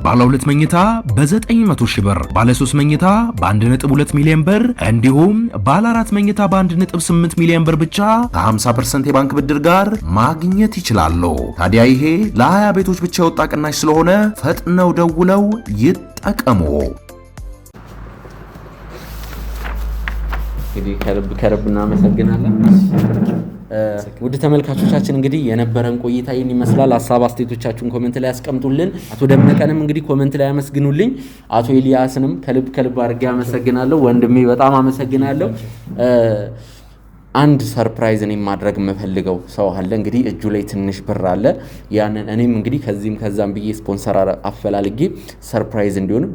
ባለ 2 መኝታ በ900,000 ብር፣ ባለ 3 መኝታ በ1.2 ሚሊዮን ብር እንዲሁም ባለ 4 መኝታ በ1.8 ሚሊዮን ብር ብቻ ከ50% የባንክ ብድር ጋር ማግኘት ይችላሉ። ታዲያ ይሄ ለ20 ቤቶች ብቻ የወጣ ቅናሽ ስለሆነ ፈጥነው ደውለው ይጠቀሙ። እንግዲህ ከልብ እናመሰግናለን። ውድ ተመልካቾቻችን እንግዲህ የነበረን ቆይታ ይህን ይመስላል። ሀሳብ አስተያየቶቻችሁን ኮሜንት ላይ ያስቀምጡልን። አቶ ደመቀንም እንግዲህ ኮሜንት ላይ ያመስግኑልኝ። አቶ ኤልያስንም ከልብ አድርጌ አመሰግናለሁ። ወንድሜ በጣም አመሰግናለሁ። አንድ ሰርፕራይዝ እኔም ማድረግ የምፈልገው ሰው አለ። እንግዲህ እጁ ላይ ትንሽ ብር አለ። ያንን እኔም እንግዲህ ከዚህም ከዛም ብዬ ስፖንሰር አፈላልጌ ሰርፕራይዝ እንዲሆን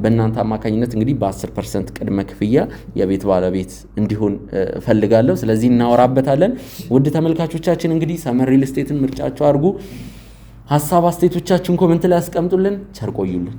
በእናንተ አማካኝነት እንግዲህ በ10% ቅድመ ክፍያ የቤት ባለቤት እንዲሆን ፈልጋለሁ። ስለዚህ እናወራበታለን። ውድ ተመልካቾቻችን እንግዲህ ሰመር ሪል ስቴትን ምርጫችሁ አድርጉ። ሀሳብ አስተያየቶቻችሁን ኮሜንት ላይ ያስቀምጡልን። ቸር ቆዩልን።